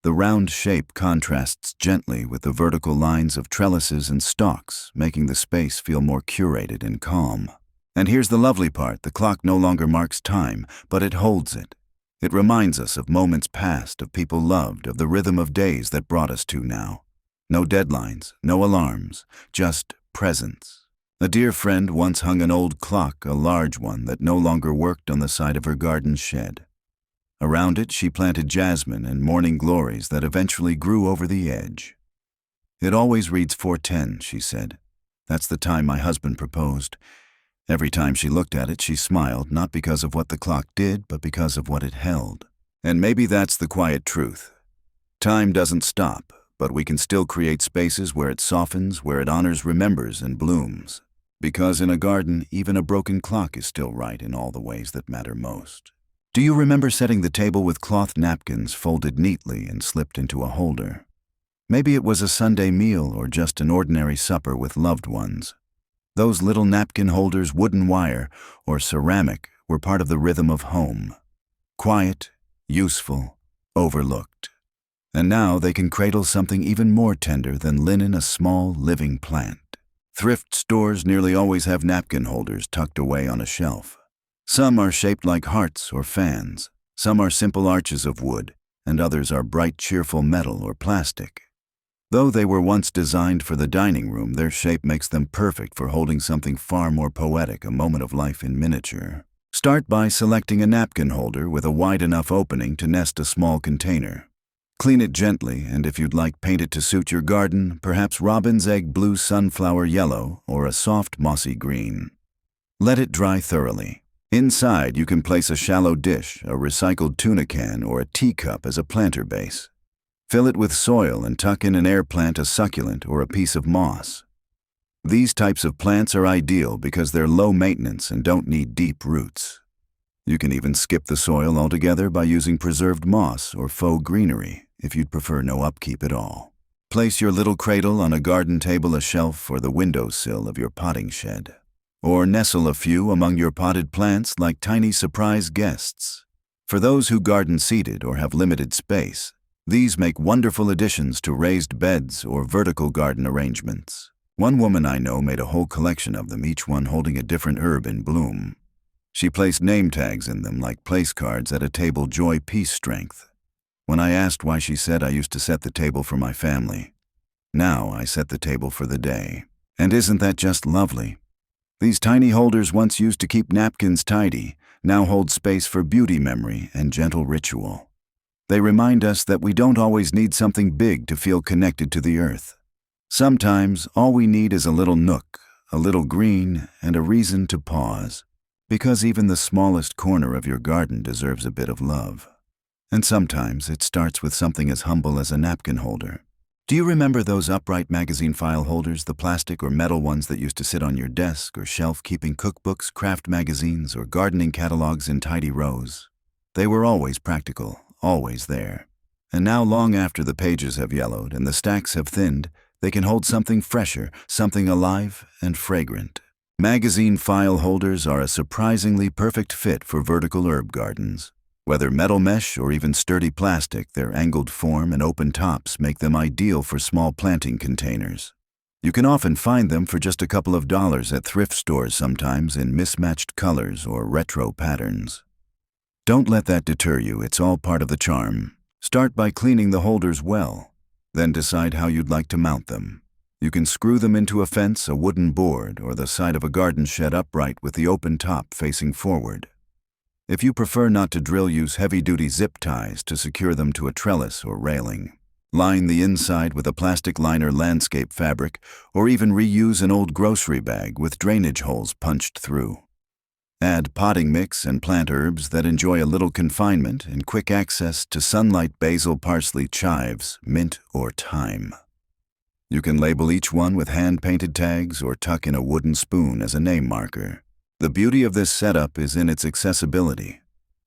S1: The round shape contrasts gently with the vertical lines of trellises and stalks, making the space feel more curated and calm. And here's the lovely part: the clock no longer marks time, but it holds it. It reminds us of moments past, of people loved, of the rhythm of days that brought us to now. No deadlines, no alarms, just presence. A dear friend once hung an old clock, a large one that no longer worked, on the side of her garden shed. Around it she planted jasmine and morning glories that eventually grew over the edge. "It always reads 4:10, she said. "That's the time my husband proposed." Every time she looked at it, she smiled, not because of what the clock did, but because of what it held. And maybe that's the quiet truth. Time doesn't stop, but we can still create spaces where it softens, where it honors, remembers, and blooms. Because in a garden, even a broken clock is still right in all the ways that matter most. Do you remember setting the table with cloth napkins folded neatly and slipped into a holder? Maybe it was a Sunday meal or just an ordinary supper with loved ones. Those little napkin holders, wooden wire, or ceramic, were part of the rhythm of home. Quiet, useful, overlooked. And now they can cradle something even more tender than linen, a small, living plant. Thrift stores nearly always have napkin holders tucked away on a shelf. Some are shaped like hearts or fans, some are simple arches of wood, and others are bright, cheerful metal or plastic. Though they were once designed for the dining room, their shape makes them perfect for holding something far more poetic, a moment of life in miniature. Start by selecting a napkin holder with a wide enough opening to nest a small container. Clean it gently, and if you'd like, paint it to suit your garden, perhaps robin's egg blue, sunflower yellow, or a soft mossy green. Let it dry thoroughly. Inside, you can place a shallow dish, a recycled tuna can, or a teacup as a planter base. Fill it with soil and tuck in an air plant, a succulent, or a piece of moss. These types of plants are ideal because they're low maintenance and don't need deep roots. You can even skip the soil altogether by using preserved moss or faux greenery if you'd prefer no upkeep at all. Place your little cradle on a garden table, a shelf, or the windowsill of your potting shed. Or nestle a few among your potted plants like tiny surprise guests. For those who garden seated or have limited space, these make wonderful additions to raised beds or vertical garden arrangements. One woman I know made a whole collection of them, each one holding a different herb in bloom. She placed name tags in them like place cards at a table: joy, peace, strength. When I asked why, she said, "I used to set the table for my family. Now I set the table for the day." And isn't that just lovely? These tiny holders, once used to keep napkins tidy, now hold space for beauty, memory, and gentle ritual. They remind us that we don't always need something big to feel connected to the earth. Sometimes all we need is a little nook, a little green, and a reason to pause. Because even the smallest corner of your garden deserves a bit of love. And sometimes it starts with something as humble as a napkin holder. Do you remember those upright magazine file holders, the plastic or metal ones that used to sit on your desk or shelf, keeping cookbooks, craft magazines, or gardening catalogs in tidy rows? They were always practical, always there. And now, long after the pages have yellowed and the stacks have thinned, they can hold something fresher, something alive and fragrant. Magazine file holders are a surprisingly perfect fit for vertical herb gardens. Whether metal mesh or even sturdy plastic, their angled form and open tops make them ideal for small planting containers. You can often find them for just a couple of dollars at thrift stores, sometimes in mismatched colors or retro patterns. Don't let that deter you, it's all part of the charm. Start by cleaning the holders well. Then decide how you'd like to mount them. You can screw them into a fence, a wooden board, or the side of a garden shed upright with the open top facing forward. If you prefer not to drill, use heavy-duty zip ties to secure them to a trellis or railing. Line the inside with a plastic liner, landscape fabric, or even reuse an old grocery bag with drainage holes punched through. Add potting mix and plant herbs that enjoy a little confinement and quick access to sunlight: basil, parsley, chives, mint, or thyme. You can label each one with hand-painted tags or tuck in a wooden spoon as a name marker. The beauty of this setup is in its accessibility.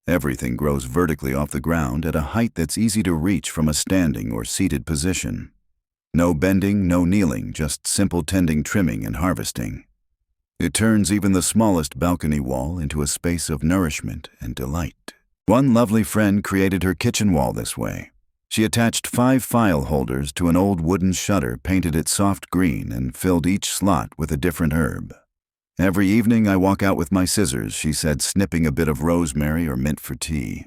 S1: Everything grows vertically off the ground at a height that's easy to reach from a standing or seated position. No bending, no kneeling, just simple tending, trimming, and harvesting. It turns even the smallest balcony wall into a space of nourishment and delight. One lovely friend created her kitchen wall this way. She attached 5 file holders to an old wooden shutter, painted it soft green, and filled each slot with a different herb. "Every evening I walk out with my scissors," she said, "snipping a bit of rosemary or mint for tea.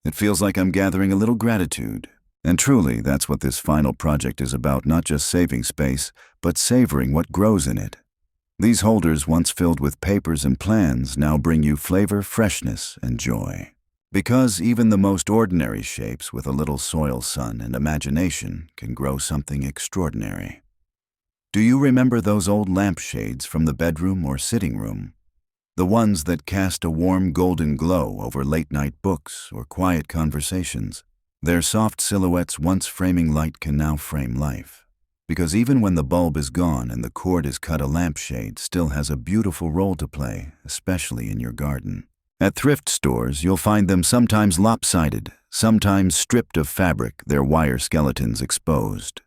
S1: It feels like I'm gathering a little gratitude." And truly, that's what this final project is about, not just saving space, but savoring what grows in it. These holders, once filled with papers and plans, now bring you flavor, freshness, and joy. Because even the most ordinary shapes with a little soil, sun, and imagination can grow something extraordinary. Do you remember those old lampshades from the bedroom or sitting room? The ones that cast a warm golden glow over late-night books or quiet conversations. Their soft silhouettes, once framing light, can now frame life. Because even when the bulb is gone and the cord is cut, a lampshade still has a beautiful role to play, especially in your garden. At thrift stores, you'll find them sometimes lopsided, sometimes stripped of fabric, their wire skeletons exposed.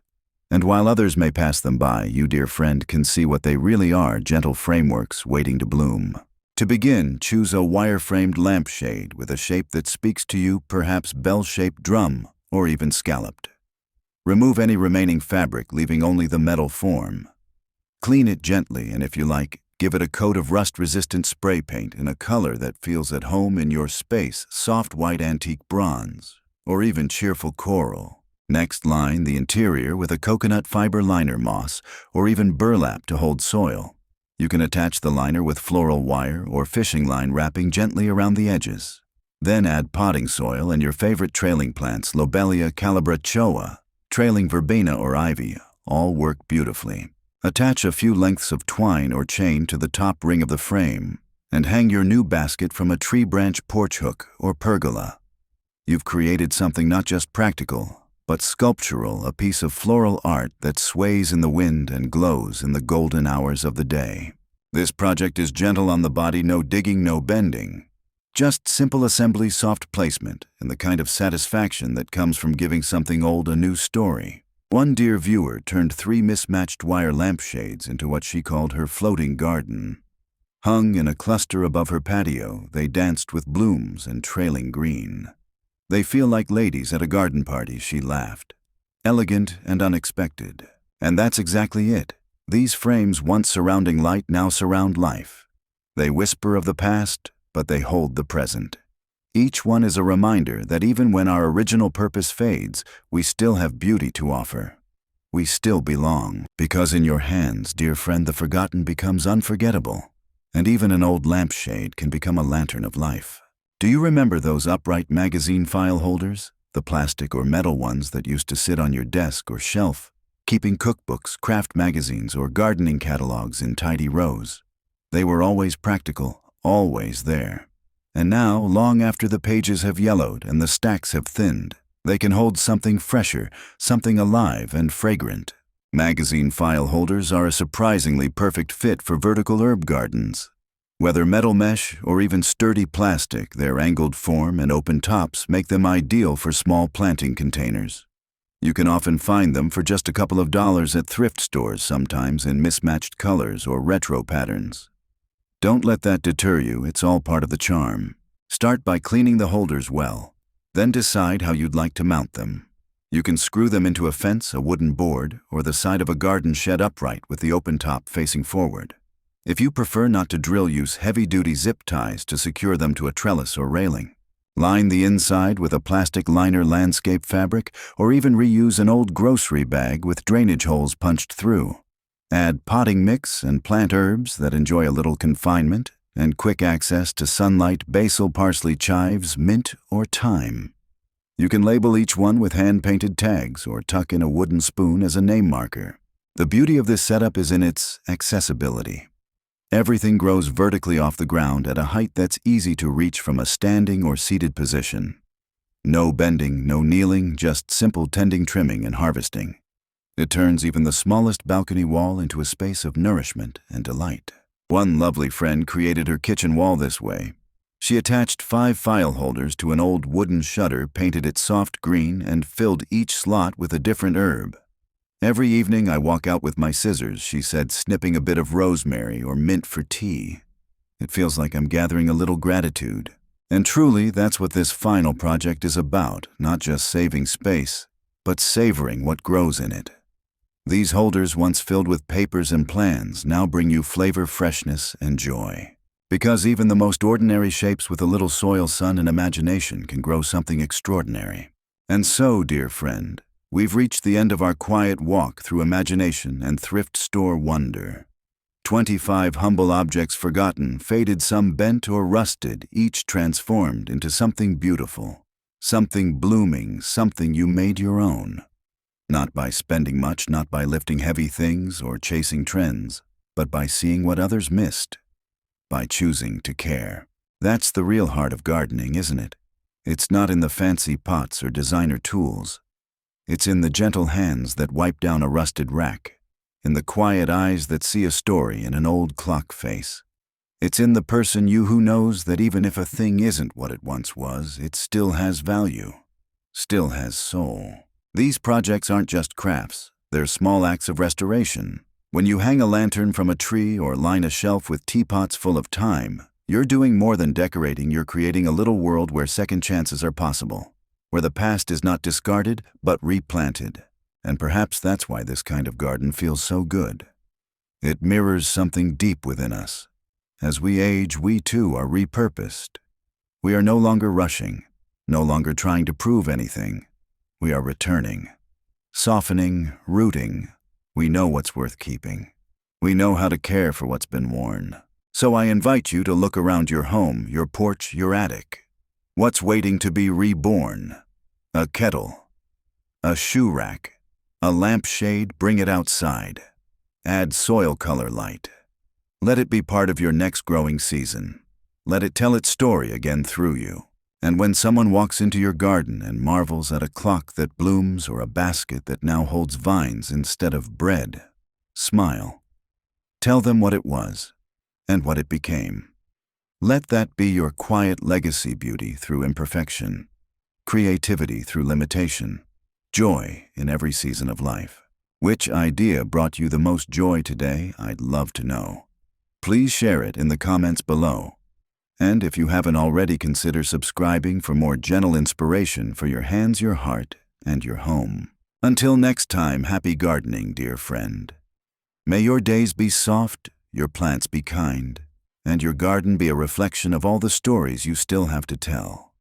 S1: And while others may pass them by, you, dear friend, can see what they really are: gentle frameworks waiting to bloom. To begin, choose a wire-framed lampshade with a shape that speaks to you, perhaps bell-shaped, drum, or even scalloped. Remove any remaining fabric, leaving only the metal form. Clean it gently, and if you like, give it a coat of rust-resistant spray paint in a color that feels at home in your space: soft white antique bronze, or even cheerful coral. Next, line the interior with a coconut fiber liner, moss, or even burlap to hold soil. You can attach the liner with floral wire or fishing line, wrapping gently around the edges. Then add potting soil and your favorite trailing plants, Lobelia calabrachoa, trailing verbena or ivy, all work beautifully. Attach a few lengths of twine or chain to the top ring of the frame and hang your new basket from a tree branch porch hook or pergola. You've created something not just practical, but sculptural, a piece of floral art that sways in the wind and glows in the golden hours of the day. This project is gentle on the body, no digging, no bending. Just simple assembly, soft placement, and the kind of satisfaction that comes from giving something old a new story. One dear viewer turned 3 mismatched wire lampshades into what she called her floating garden. Hung in a cluster above her patio, they danced with blooms and trailing green. They feel like ladies at a garden party, she laughed. Elegant and unexpected. And that's exactly it. These frames, once surrounding light, now surround life. They whisper of the past, but they hold the present. Each one is a reminder that even when our original purpose fades, we still have beauty to offer. We still belong. Because in your hands, dear friend, the forgotten becomes unforgettable. And even an old lampshade can become a lantern of life. Do you remember those upright magazine file holders? The plastic or metal ones that used to sit on your desk or shelf, keeping cookbooks, craft magazines, or gardening catalogs in tidy rows. They were always practical, always there. And now, long after the pages have yellowed and the stacks have thinned, they can hold something fresher, something alive and fragrant. Magazine file holders are a surprisingly perfect fit for vertical herb gardens. Whether metal mesh or even sturdy plastic, their angled form and open tops make them ideal for small planting containers. You can often find them for just a couple of dollars at thrift stores, sometimes in mismatched colors or retro patterns. Don't let that deter you, it's all part of the charm. Start by cleaning the holders well, then decide how you'd like to mount them. You can screw them into a fence, a wooden board, or the side of a garden shed upright with the open top facing forward. If you prefer not to drill, use heavy-duty zip ties to secure them to a trellis or railing. Line the inside with a plastic liner landscape fabric, or even reuse an old grocery bag with drainage holes punched through. Add potting mix and plant herbs that enjoy a little confinement and quick access to sunlight, basil, parsley, chives, mint, or thyme. You can label each one with hand-painted tags or tuck in a wooden spoon as a name marker. The beauty of this setup is in its accessibility. Everything grows vertically off the ground at a height that's easy to reach from a standing or seated position. No bending, no kneeling, just simple tending, trimming, and harvesting. It turns even the smallest balcony wall into a space of nourishment and delight. One lovely friend created her kitchen wall this way. She attached 5 file holders to an old wooden shutter, painted it soft green, and filled each slot with a different herb. Every evening I walk out with my scissors, she said, snipping a bit of rosemary or mint for tea. It feels like I'm gathering a little gratitude. And truly, that's what this final project is about, not just saving space, but savoring what grows in it. These holders, once filled with papers and plans, now bring you flavor, freshness, and joy. Because even the most ordinary shapes with a little soil, sun, and imagination can grow something extraordinary. And so, dear friend, we've reached the end of our quiet walk through imagination and thrift store wonder. 25 humble objects forgotten, faded, some bent or rusted, each transformed into something beautiful, something blooming, something you made your own. Not by spending much, not by lifting heavy things or chasing trends, but by seeing what others missed, by choosing to care. That's the real heart of gardening, isn't it? It's not in the fancy pots or designer tools. It's in the gentle hands that wipe down a rusted rack, in the quiet eyes that see a story in an old clock face. It's in the person who knows that even if a thing isn't what it once was, it still has value, still has soul. These projects aren't just crafts, they're small acts of restoration. When you hang a lantern from a tree or line a shelf with teapots full of thyme, you're doing more than decorating, you're creating a little world where second chances are possible, where the past is not discarded but replanted. And perhaps that's why this kind of garden feels so good. It mirrors something deep within us. As we age, we too are repurposed. We are no longer rushing, no longer trying to prove anything. We are returning, softening, rooting. We know what's worth keeping. We know how to care for what's been worn. So I invite you to look around your home, your porch, your attic. What's waiting to be reborn? A kettle, a shoe rack, a lampshade, bring it outside. Add soil color light. Let it be part of your next growing season. Let it tell its story again through you. And when someone walks into your garden and marvels at a clock that blooms or a basket that now holds vines instead of bread, smile. Tell them what it was and what it became. Let that be your quiet legacy: beauty through imperfection, creativity through limitation, joy in every season of life. Which idea brought you the most joy today? I'd love to know. Please share it in the comments below. And if you haven't already, consider subscribing for more gentle inspiration for your hands, your heart, and your home. Until next time, happy gardening, dear friend. May your days be soft, your plants be kind, and your garden be a reflection of all the stories you still have to tell.